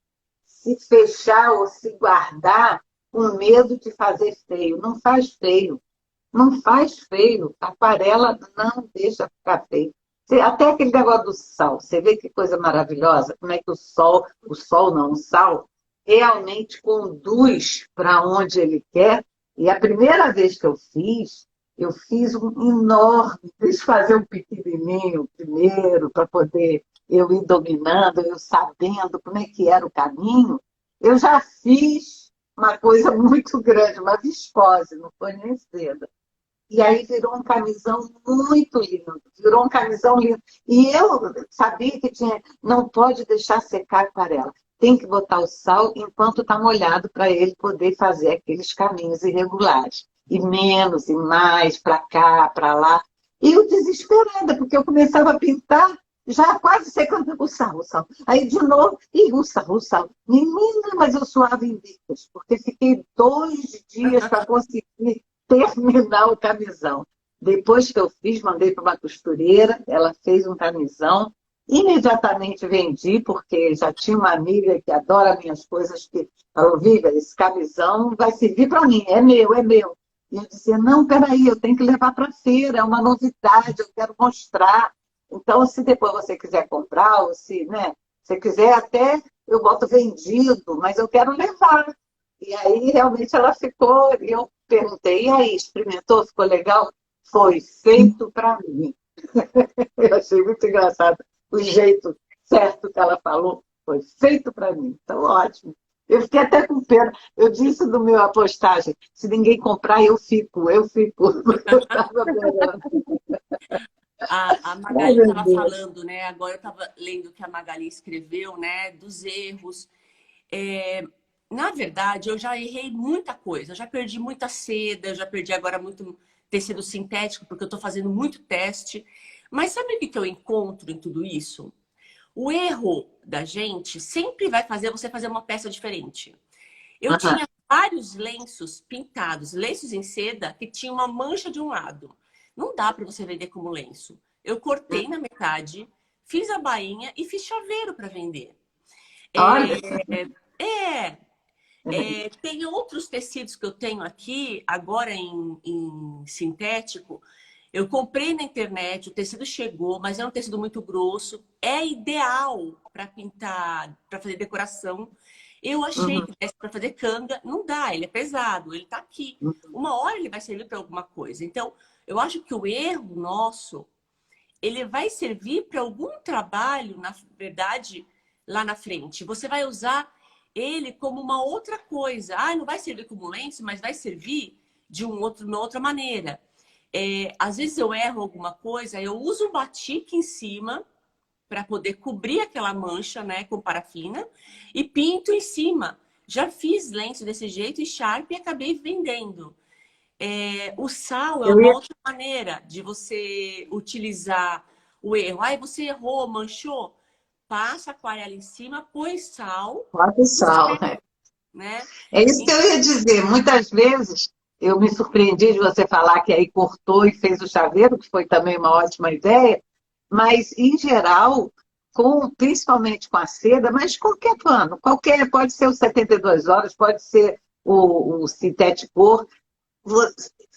fechar ou se guardar com medo de fazer feio. Não faz feio. Não faz feio. A aquarela não deixa ficar feio. Até aquele negócio do sal. Você vê que coisa maravilhosa? Como é que o sol não, o sal, realmente conduz para onde ele quer. E a primeira vez que eu fiz um enorme, fiz fazer um pequenininho primeiro, para poder eu ir dominando, eu sabendo como é que era o caminho. Eu já fiz uma coisa muito grande, uma viscose, não foi nem seda. E aí virou um camisão muito lindo, virou um camisão lindo. E eu sabia que não pode deixar secar a aquarela. Tem que botar o sal enquanto está molhado para ele poder fazer aqueles caminhos irregulares. E menos, e mais, para cá, para lá. E eu desesperada, porque eu começava a pintar, já quase secando o sal, o sal. Aí de novo, e o sal, o sal. Menina, mas eu suava em bicas, porque fiquei 2 dias para conseguir terminar o camisão. Depois que eu fiz, mandei para uma costureira, ela fez um camisão, imediatamente vendi, porque já tinha uma amiga que adora minhas coisas, que falou, Viva, esse camisão vai servir para mim, é meu, é meu. E eu dizia, não, peraí, eu tenho que levar para a feira, é uma novidade, eu quero mostrar. Então, se depois você quiser comprar, ou se, né, você quiser até, eu boto vendido, mas eu quero levar. E aí, realmente, ela ficou, e eu perguntei, e aí, experimentou, ficou legal? Foi feito para mim. Eu achei muito engraçado o jeito certo que ela falou, foi feito para mim. Então, ótimo. Eu fiquei até com pena. Eu disse no meu postagem, se ninguém comprar, eu fico, eu fico. Eu estava adorando. A Ai, Magali meu estava Deus. falando, né? Agora eu estava lendo o que a Magali escreveu, né? Dos erros. É, na verdade, eu já errei muita coisa. Eu já perdi muita seda, eu já perdi agora muito tecido sintético, porque eu estou fazendo muito teste. Mas sabe o que eu encontro em tudo isso? O erro da gente sempre vai fazer você fazer uma peça diferente. Eu Aham. tinha vários lenços pintados, lenços em seda, que tinha uma mancha de um lado. Não dá para você vender como lenço. Eu cortei na metade, fiz a bainha e fiz chaveiro para vender. Olha. É, tem outros tecidos que eu tenho aqui, agora em sintético. Eu comprei na internet, o tecido chegou, mas é um tecido muito grosso. É ideal para pintar, para fazer decoração. Eu achei Uhum. que desse para fazer canga. Não dá, ele é pesado, ele está aqui. Uma hora ele vai servir para alguma coisa. Então, eu acho que o erro nosso, ele vai servir para algum trabalho, na verdade, lá na frente. Você vai usar ele como uma outra coisa. Ah, não vai servir como lenço, mas vai servir de uma outra maneira. Às vezes eu erro alguma coisa, eu uso um batique em cima para poder cobrir aquela mancha, né, com parafina e pinto em cima. Já fiz lenço desse jeito e Sharp e acabei vendendo. O sal é Eu uma ia outra maneira de você utilizar o erro. Aí você errou, manchou, passa a aquarela em cima, põe sal, falar sal, né? né? É isso que eu ia dizer. Muitas vezes eu me surpreendi de você falar que aí cortou e fez o chaveiro, que foi também uma ótima ideia, mas, em geral, principalmente com a seda, mas qualquer pano, qualquer, pode ser o 72 horas, pode ser o sintético,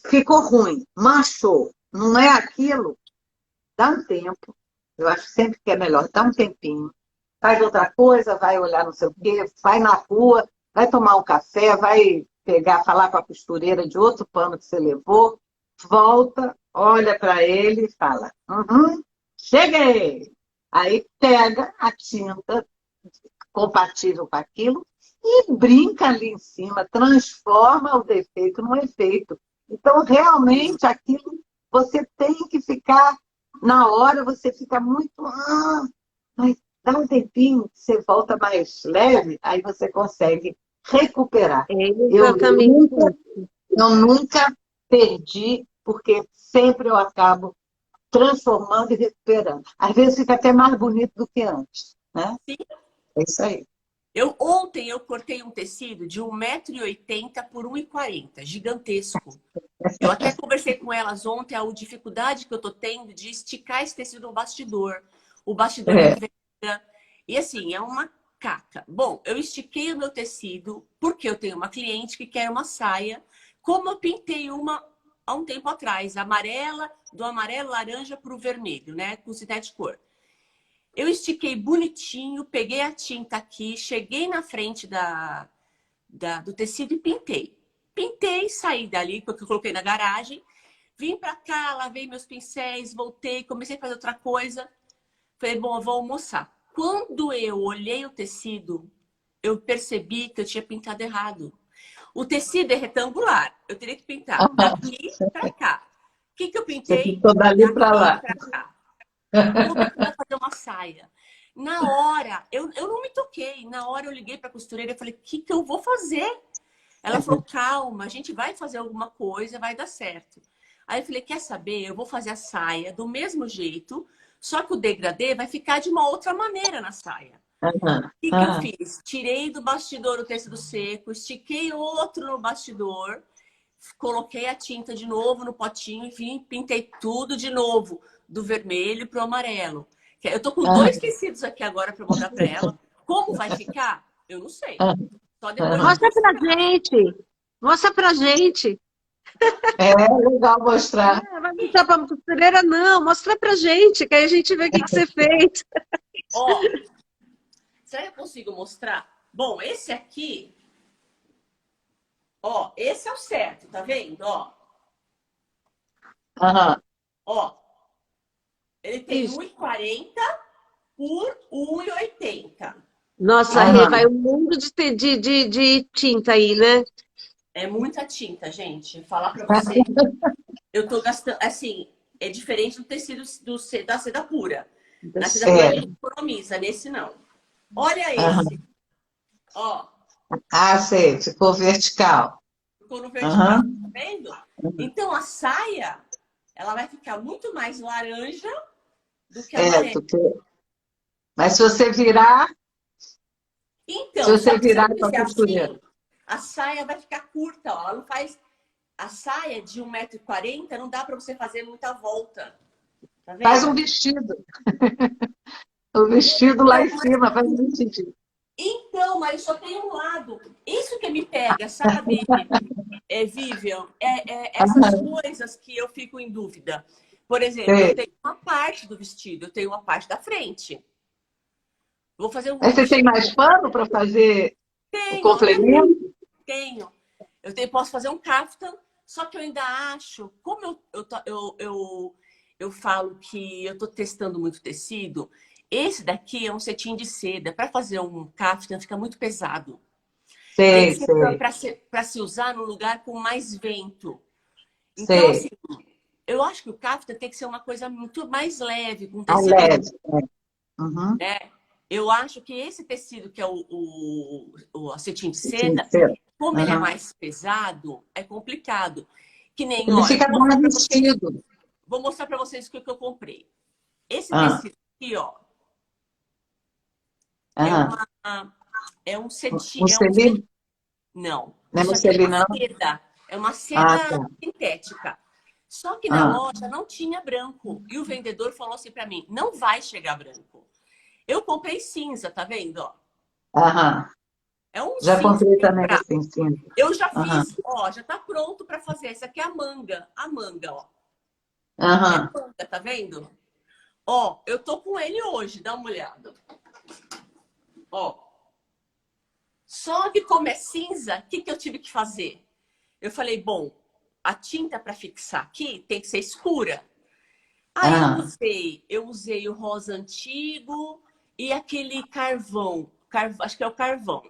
ficou ruim, manchou, não é aquilo, dá um tempo. Eu acho sempre que é melhor, dá um tempinho. Faz outra coisa, vai olhar não sei o quê, vai na rua, vai tomar um café, vai pegar, falar com a costureira de outro pano que você levou, volta, olha para ele e fala: cheguei! Aí pega a tinta compatível com aquilo e brinca ali em cima, transforma o defeito num efeito. Então, realmente, aquilo você tem que ficar, na hora você fica muito. Mas dá um tempinho, você volta mais leve, aí você consegue recuperar. É Eu exatamente nunca, isso. eu nunca perdi, porque sempre eu acabo transformando e recuperando. Às vezes fica até mais bonito do que antes, né? É isso aí. Ontem eu cortei um tecido de 1,80 m por 1,40 m, gigantesco. Eu até conversei com elas ontem a dificuldade que eu tô tendo de esticar esse tecido no bastidor. O bastidor É. enverga. E assim, é uma caca. Bom, eu estiquei o meu tecido porque eu tenho uma cliente que quer uma saia, como eu pintei uma há um tempo atrás, amarela, do amarelo laranja para o vermelho, né? Com sintético cor. Eu estiquei bonitinho, peguei a tinta aqui, cheguei na frente do tecido e pintei. Pintei, saí dali, porque eu coloquei na garagem. Vim pra cá, lavei meus pincéis, voltei, comecei a fazer outra coisa. Falei, bom, eu vou almoçar. Quando eu olhei o tecido, eu percebi que eu tinha pintado errado. O tecido é retangular. Eu teria que pintar daqui pra cá. O que eu Você pintei? ficou dali para Daqui lá. pra cá. Como que eu vou fazer uma saia? Na hora, eu não me toquei. Na hora eu liguei para a costureira e falei, o que eu vou fazer? Ela falou, calma, a gente vai fazer alguma coisa, vai dar certo. Aí eu falei, quer saber? Eu vou fazer a saia do mesmo jeito, só que o degradê vai ficar de uma outra maneira na saia. Aham, O que que eu aham. fiz? Tirei do bastidor o tecido seco, estiquei outro no bastidor, coloquei a tinta de novo no potinho, enfim, pintei tudo de novo, do vermelho para o amarelo. Eu tô com Aham, dois tecidos aqui agora para mostrar para ela. Como vai ficar? Eu não sei. aham, Só depois de aham. Mostra pra costurar. gente. Mostra pra gente. É legal mostrar. Não vai mostrar pra costureira, não. Mostra pra gente, que aí a gente vê o que que você fez. Ó, será que eu consigo mostrar? Bom, esse aqui, ó, esse é o certo, tá vendo? Aham. Ó, ele tem Isso. 1,40 por 1,80. Nossa, Rê, Aham. vai um mundo de tinta aí, né? É muita tinta, gente. Falar pra você, eu tô gastando, assim, é diferente do tecido da seda pura. Na seda pura a É. gente economiza, nesse não. Olha esse, Aham. ó, Ah, sei, ficou vertical. ficou no vertical, Aham. tá vendo? Então a saia, ela vai ficar muito mais laranja do que É, amarela. mas se Então, você só que se eu virar com a fizer costureira, assim, a saia vai ficar curta, ó. Ela não faz. A saia de 1,40 m não dá para você fazer muita volta. Tá faz um vendo? vestido. O vestido lá Então, em cima faz um vestido. mas só tem um lado. Isso que me pega, sabe, Vivian? Essas Aham. coisas que eu fico em dúvida. Por exemplo, eu Sei. tenho uma parte do vestido, eu tenho uma parte da frente. Vou fazer Aí um você tem vestido. mais pano para fazer o Tenho, até complemento? tenho. Posso fazer um kaftan, só que eu ainda acho, como eu falo que eu estou testando muito tecido, esse daqui é um cetim de seda. Para fazer um kaftan fica muito pesado. Tem que Sei, ser sei, para se usar num lugar com mais vento. Então, assim, sei. eu acho que o kaftan tem que ser uma coisa muito mais leve, com A tecido, leve. Uhum. né? Eu acho que esse tecido que é o cetim de Sim, seda, sei. como ele é Aham. mais pesado, é complicado. Que nem, Ele ó, eu fica mais vestido. vou mostrar para vocês o que eu comprei. Esse Ah, tecido aqui, ó, é aham. uma é um cetim, Musselina? não, Não é isso aqui musselina, não? é uma Ah, seda tá. sintética. Só que na Ah, loja não tinha branco. E o vendedor falou assim para mim, não vai chegar branco. Eu comprei cinza, tá vendo, ó? aham. É um Já cinza comprei bem também fraco. assim, sim. Eu já Aham. fiz, ó, já tá pronto para fazer. Essa aqui é a manga, ó. É Aham. manga, tá vendo? Ó, eu tô com ele hoje, dá uma olhada. Ó. Só que como é cinza, o que que eu tive que fazer? Eu falei, bom, a tinta para fixar aqui tem que ser escura. Aí Aham. eu usei o rosa antigo e aquele carvão, acho que é o carvão.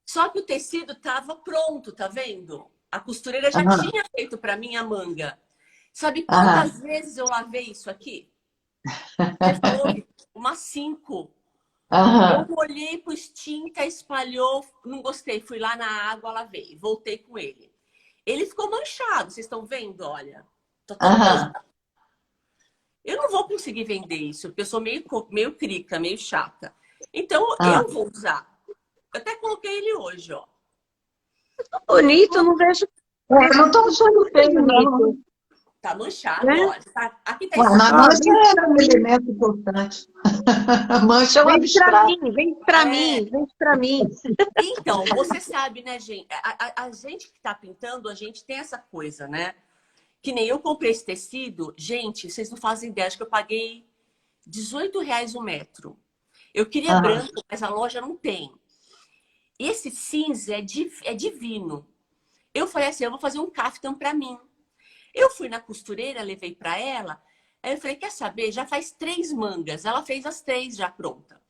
Só que o tecido tava pronto, tá vendo? A costureira já Aham. tinha feito para mim a manga. Sabe Aham. quantas vezes eu lavei isso aqui? Você falou umas 5. Eu Aham. olhei pro tinta, espalhou, não gostei. Fui lá na água, lavei, voltei com ele. Ele ficou manchado, vocês estão vendo? Olha, tá todo Aham. manchado. Eu não vou conseguir vender isso, porque eu sou meio crica, meio chata. Então, eu Aham. vou usar. Eu até coloquei ele hoje, ó. Bonito, eu não vejo É, não estou achando muito feio, bonito, não. Tá manchado, né? ó. Aqui tá Ué, mas escrito. Ó, mancha é um elemento importante. Mancha é um vende pra abstrato. mim, vende pra É, mim, vende pra mim. então, você sabe, né, gente? A gente que tá pintando, a gente tem essa coisa, né? Que nem eu comprei esse tecido, gente, vocês não fazem ideia, acho que eu paguei R$ 18 o metro. Eu queria Aham. branco, mas a loja não tem. Esse cinza é divino. Eu falei assim, eu vou fazer um caftan para mim. Eu fui na costureira, levei para ela. Aí eu falei, quer saber? Já faz 3 mangas. Ela fez as 3 já pronta.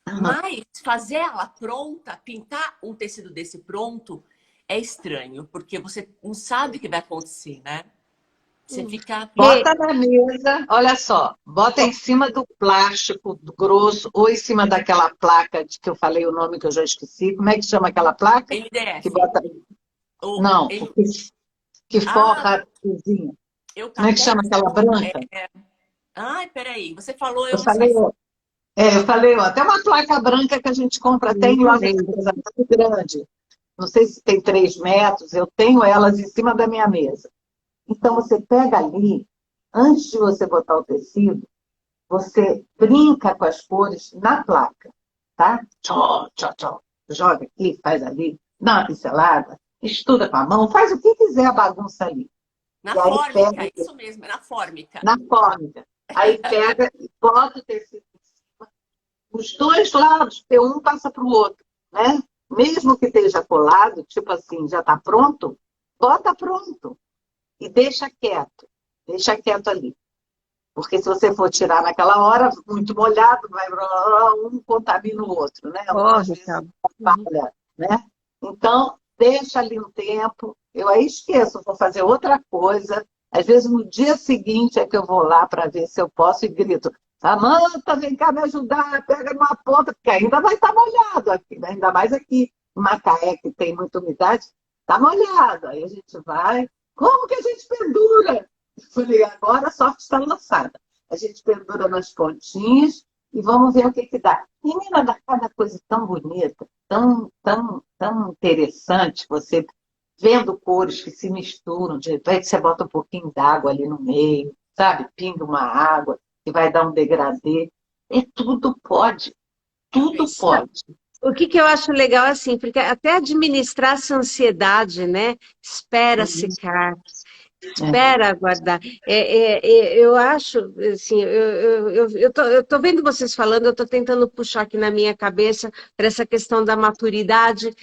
Aham. Mas fazer ela pronta, pintar um tecido desse pronto, é estranho, porque você não sabe o que vai acontecer, né? Você fica. Rê, Bota na mesa, olha só, bota em cima do plástico grosso ou em cima daquela placa de que eu falei o nome que eu já esqueci. Como é que chama aquela placa? Que MDF. bota. O, Não, ele- que Ah, forra a cozinha. eu Como é que chama cateto. aquela branca? Ai, peraí. Você falou, Eu eu falei, esqueci. eu falei, ó, até uma placa branca que a gente compra até em Não loja lembro. muito grande. Não sei se tem 3 metros, eu tenho elas em cima da minha mesa. Então, você pega ali, antes de você botar o tecido, você brinca com as cores na placa, tá? Tchó, tchó, tchó. Joga aqui, faz ali, dá uma pincelada, mistura com a mão, faz o que quiser a bagunça ali. Na E aí fórmica, pega isso mesmo, é na fórmica. na fórmica. Aí pega e bota o tecido em cima. Os dois lados, um passa para o outro, né? Mesmo que esteja colado, tipo assim, já está pronto, bota pronto e deixa quieto ali. Porque se você for tirar naquela hora, muito molhado, um contamina o outro, né? Às Corre, vezes tá. atrapalha, né? Então, deixa ali um tempo, eu aí esqueço, vou fazer outra coisa. Às vezes no dia seguinte é que eu vou lá para ver se eu posso e grito, Samanta, vem cá me ajudar, pega numa ponta, porque ainda vai estar molhado aqui, né? Ainda mais aqui, em Macaé, que tem muita umidade, está molhado. Aí a gente vai, como que a gente pendura? Falei, agora a sorte está lançada. A gente pendura nas pontinhas e vamos ver o que que dá. Menina, dá cada coisa tão bonita, tão interessante, você vendo cores que se misturam, de repente você bota um pouquinho d'água ali no meio, sabe? Pinga uma água que vai dar um degradê. É tudo pode, É tudo isso. pode. O que eu acho legal assim, porque até administrar essa ansiedade, né? Espera Uhum. secar, É. espera aguardar. Eu acho, assim, eu tô vendo vocês falando, eu tô tentando puxar aqui na minha cabeça para essa questão da maturidade,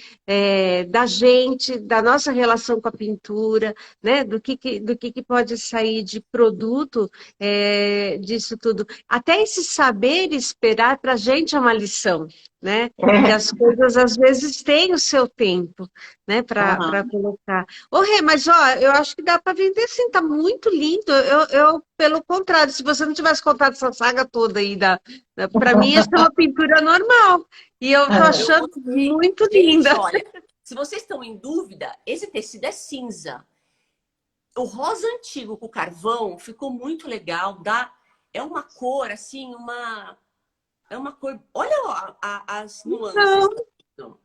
da gente, da nossa relação com a pintura, né? Do que pode sair de produto, disso tudo. Até esse saber esperar para a gente é uma lição, né? Que as coisas às vezes têm o seu tempo, né? Para Uhum. colocar. Ô, Rê, mas ó, eu acho que dá para vender sim, tá muito lindo. Pelo contrário, se você não tivesse contado essa saga toda aí para mim, essa é uma pintura normal. E eu tô Eu achando gostei. muito Gente, linda. olha, se vocês estão em dúvida, esse tecido é cinza. O rosa antigo com carvão ficou muito legal. É uma cor, assim, é uma cor. Olha as nuances. Não,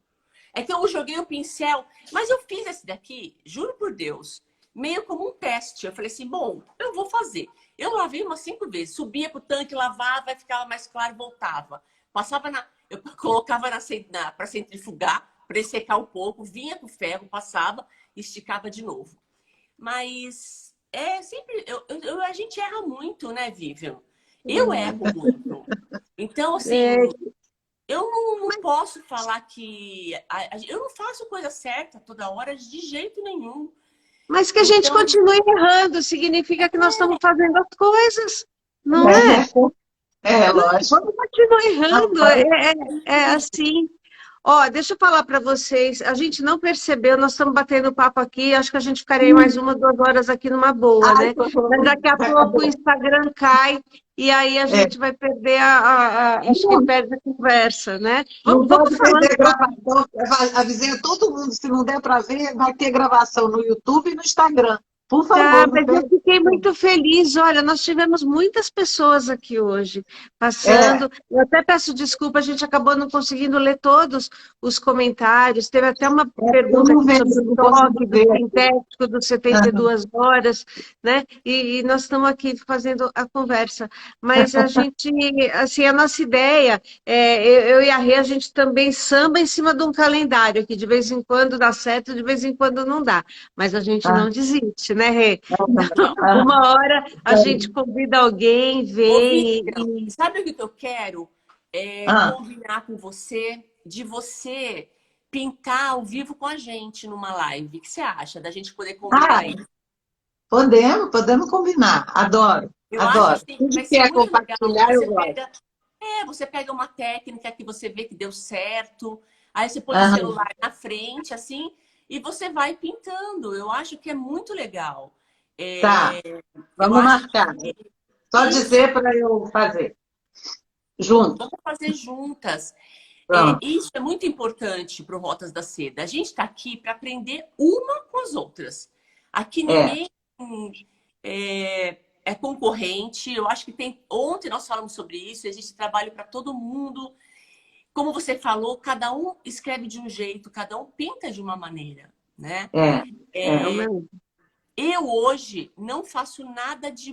É que eu joguei o pincel, mas eu fiz esse daqui, juro por Deus, meio como um teste. Eu falei assim, bom, eu vou fazer. Eu lavei umas 5 vezes, subia pro tanque, lavava, ficava mais claro, voltava. Eu colocava para centrifugar, para ele secar um pouco, vinha com o ferro, passava, esticava de novo. Mas é sempre, a gente erra muito, né, Vivian? Eu erro muito. Então, assim, é, eu não posso falar que. Eu não faço coisa certa toda hora de jeito nenhum. mas que a gente Então, continue errando, significa que nós estamos fazendo as coisas, não é? Lógico. Vamos continuar Não, errando, mas é assim. Ó, deixa eu falar para vocês, a gente não percebeu, nós estamos batendo papo aqui, acho que a gente ficaria mais 1, 2 horas aqui numa boa, ai, né? que horror. Mas daqui a Vai pouco o acabar. Instagram cai e aí a É. gente vai perder acho que Não, perde a conversa, né? não Vamos pode falando. perder a gravação. Eu avisei a todo mundo, se não der para ver, vai ter gravação no YouTube e no Instagram. Por Tá, favor, não mas eu perde. fiquei muito feliz. Olha, nós tivemos muitas pessoas aqui hoje É, passando. Eu até peço desculpa, a gente acabou não conseguindo ler todos os comentários. Teve até uma eu pergunta não aqui sobre vejo, o não consigo toque do ver aqui. sintético dos setenta e Aham. duas horas, né? E nós estamos aqui fazendo a conversa. Mas a gente, assim, a nossa ideia, eu e a Rê, a gente também samba em cima de um calendário, que de vez em quando dá certo, de vez em quando não dá. Mas a gente Ah, não desiste, né, Rê? Então, não. ah, uma hora a gente convida alguém, Ô, vem Vivian, sabe o que eu quero? ah. Combinar com você, de você pintar ao vivo com a gente numa live. O que você acha da gente poder Ah, combinar isso? podemos combinar. Adoro, Eu acho adoro. assim, que Tudo vai que ser é muito legal. compartilhar, eu gosto. Você pega uma técnica que você vê que deu certo, aí você põe o Aham. celular na frente, assim, e você vai pintando. Eu acho que é muito legal. Tá, É, eu vamos acho marcar. que Só isso, dizer para eu fazer. Junto. vamos fazer juntas. Pronto. Isso é muito importante para o Rotas da Seda. A gente está aqui para aprender uma com as outras. Aqui É, ninguém é concorrente. Eu acho que tem. Ontem nós falamos sobre isso, existe trabalho para todo mundo. Como você falou, cada um escreve de um jeito, cada um pinta de uma maneira, né? é, é. É, eu hoje não faço nada de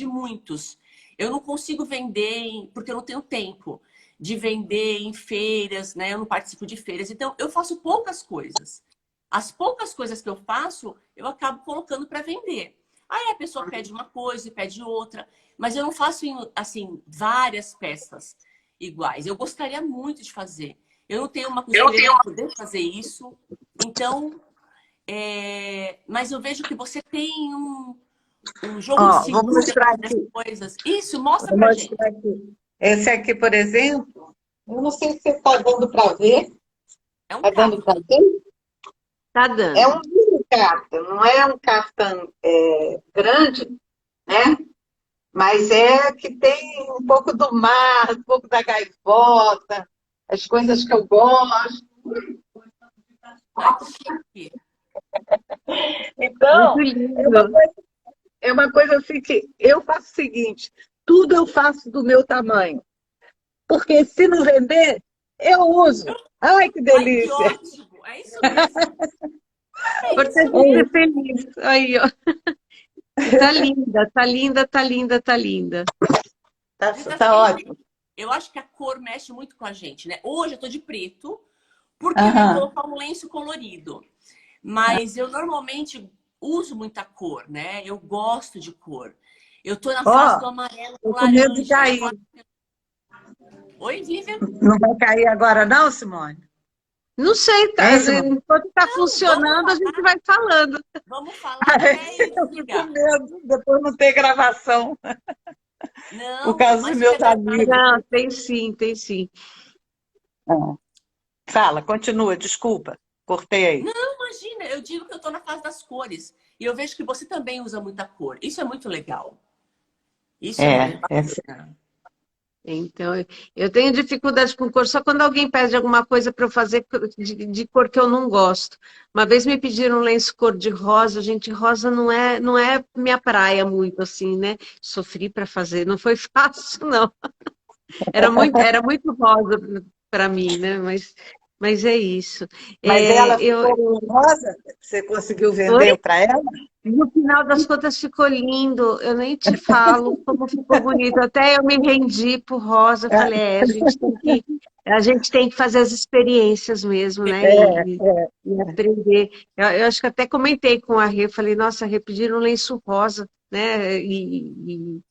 muitos. Eu não consigo vender, porque eu não tenho tempo de vender em feiras, né? Eu não participo de feiras, então eu faço poucas coisas. As poucas coisas que eu faço, eu acabo colocando para vender. Aí a pessoa pede uma coisa e pede outra, mas eu não faço assim várias peças iguais. Eu gostaria muito de fazer. Eu não tenho uma costureira para poder fazer isso, então mas eu vejo que você tem um jogo de Ó, vou cintura para mostrar fazer as aqui. coisas. Isso, mostra Vou pra gente. mostrar aqui. Esse aqui, por exemplo, eu não sei se você está dando para ver. É um Está dando para kaftan. ver? Tá É um dando. mini kaftan, não é um kaftan grande, né? Mas é que tem um pouco do mar, um pouco da gaivota, as coisas que eu gosto. Ai, que chique. Muito Então, lindo. é uma coisa assim que eu faço o seguinte: tudo eu faço do meu tamanho. Porque se não vender, eu uso. Ai, que Ai, que delícia! ótimo. É isso mesmo. É isso Importante ser mesmo. feliz. Aí, ó. E tá linda, tá linda, tá linda, tá linda. Tá, Mas, assim, tá ótimo. eu acho que a cor mexe muito com a gente, né? Hoje eu tô de preto, porque eu ia Aham. colocar um lenço colorido. Mas eu normalmente uso muita cor, né? Eu gosto de cor. Eu tô na fase Ó, do amarelo com tô com medo de laranja. cair. Oi, Vivian? Não vai cair agora, não, Simone? Não sei, Hein, Simone? enquanto tá Não, vamos funcionando, a gente vai falando. Vamos falar até ele Eu fico com desligar. medo, depois não ter gravação, por Não, causa dos mas meus fica gravado. amigos. Não, tem sim, tem sim. Ah. Fala, continua, desculpa, cortei aí. Não, imagina, eu digo que eu tô na fase das cores. E eu vejo que você também usa muita cor. Isso é muito legal. Isso é muito É. bacana. Então, eu tenho dificuldade com cor, só quando alguém pede alguma coisa para eu fazer de cor que eu não gosto. Uma vez me pediram um lenço cor de rosa, gente, rosa não é minha praia muito assim, né? Sofri para fazer, não foi fácil, não. Era muito rosa para mim, né? Mas é isso. Mas ela Eu, ficou rosa? Você conseguiu oi? vender para ela? No final das contas ficou lindo. Eu nem te falo como ficou bonito. Até eu me rendi pro rosa. Eu falei, a gente tem que fazer as experiências mesmo, né? E aprender. Eu acho que até comentei com a Rê, falei, nossa, Rê, pediram um lenço rosa, né? E-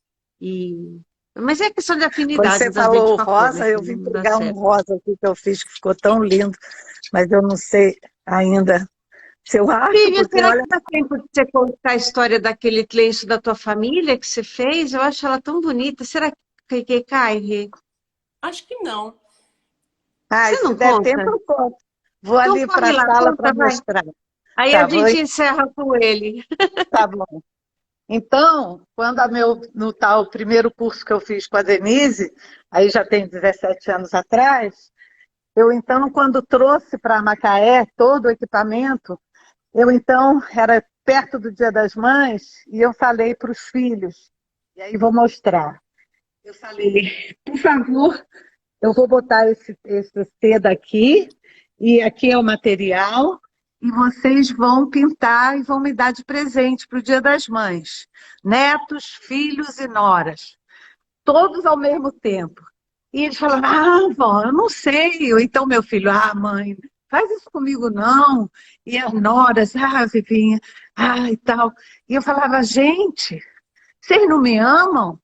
mas é questão de Quando afinidade você da gente falou com a cor, né? rosa, Que eu vim não dá pegar um certo. rosa aqui que eu fiz, que ficou tão lindo, mas eu não sei ainda se eu acho, Vivian, porque será que olha, dá tempo de você contar a história daquele lenço da tua família que você fez? Eu acho ela tão bonita. Será que cai, Rê? Acho que não. ai, Você se não der conta? tempo eu conto. Vou Então ali para corre a lá, sala para conta, vai. mostrar. Aí a Tá bom? gente encerra com ele. Tá bom. Então, quando no tal primeiro curso que eu fiz com a Denise, aí já tem 17 anos atrás, eu então, quando trouxe para Macaé todo o equipamento, eu então, era perto do Dia das Mães, e eu falei para os filhos, e aí vou mostrar. Eu falei, por favor, eu vou botar esse seda aqui, e aqui é o material, e vocês vão pintar e vão me dar de presente para o Dia das Mães. Netos, filhos e noras, todos ao mesmo tempo. E eles falavam, ah, vó, eu não sei. Ou então meu filho, ah, mãe, faz isso comigo não. E as noras, ah, Vivinha, ah, e tal. E eu falava, gente, vocês não me amam?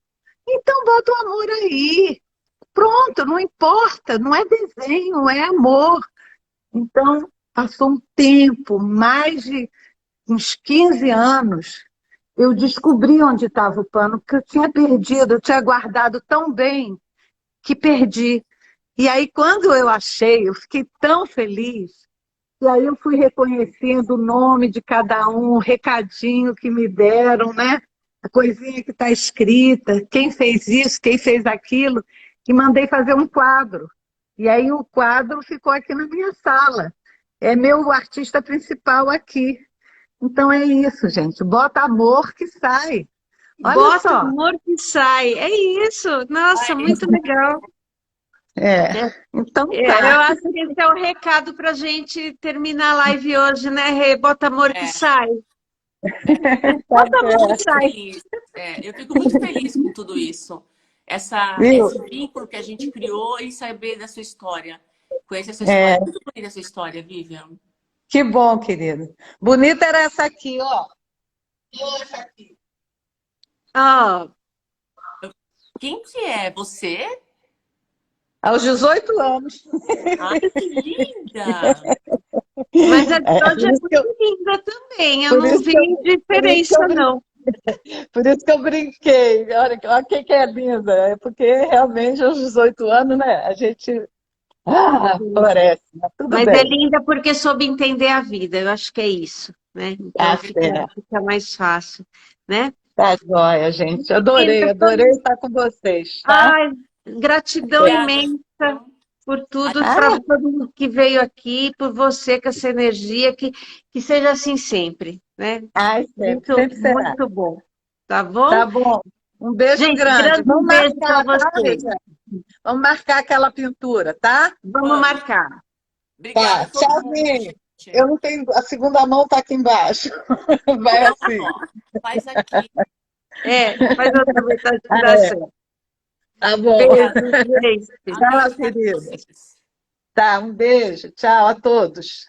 Então bota o amor aí. Pronto, não importa, não é desenho, é amor. Então, passou um tempo, mais de uns 15 anos, eu descobri onde estava o pano, que eu tinha perdido, eu tinha guardado tão bem que perdi. E aí, quando eu achei, eu fiquei tão feliz. E aí eu fui reconhecendo o nome de cada um, o recadinho que me deram, né? A coisinha que está escrita, quem fez isso, quem fez aquilo, e mandei fazer um quadro. E aí o quadro ficou aqui na minha sala. É meu artista principal aqui. Então é isso, gente. Bota amor que sai. Olha Bota só. amor que sai. É isso. Nossa, Ai, muito legal. É. É, Então Eu tá. acho que esse é o recado para a gente terminar a live hoje, né, Rê? Bota amor que é, sai. Tá Bota amor que certo. muito sai. feliz. Eu fico muito feliz com tudo isso. Viu? Esse vínculo que a gente criou e saber da sua história. Conhecer a sua É, história. Muito bonita a sua história, Vivian. que bom, querido. Bonita era essa aqui, ó. Essa aqui. Ó, Quem que é? Você? Aos 18 anos. Ai, que linda! mas a de É, hoje é muito linda também. Eu por não isso vi que eu, por isso que diferença, eu não. Por isso que eu brinquei. Olha quem que é linda. É porque realmente aos 18 anos, né? A gente floresce, mas tudo Mas é bem. linda porque soube entender a vida. Eu acho que é isso, né? Então Ah, fica, é. fica mais fácil, né? Tá joia, gente. Adorei, Linda, adorei estar com vocês, tá? ai, gratidão Obrigada, imensa viu? por tudo, Ah, para todo mundo que veio aqui, por você com essa energia, que seja assim sempre, né? sempre, Muito, sempre será. muito bom. Tá bom? Tá bom. Um beijo Gente, grande. grande Vamos beijo para marcar, tá, vocês. Regina? Vamos marcar aquela pintura, tá? Vamos Vamos. marcar. Obrigada Tá, a todo mundo, tchauzinho. gente. Eu não tenho. A segunda mão tá aqui embaixo. Vai Então, assim. ó, faz aqui. Faz outra metade que Ah, dá é. certo. Tá bom. Beijo, gente. Adoro Tchau, estar com querida. vocês. Tá, um beijo. Tchau a todos.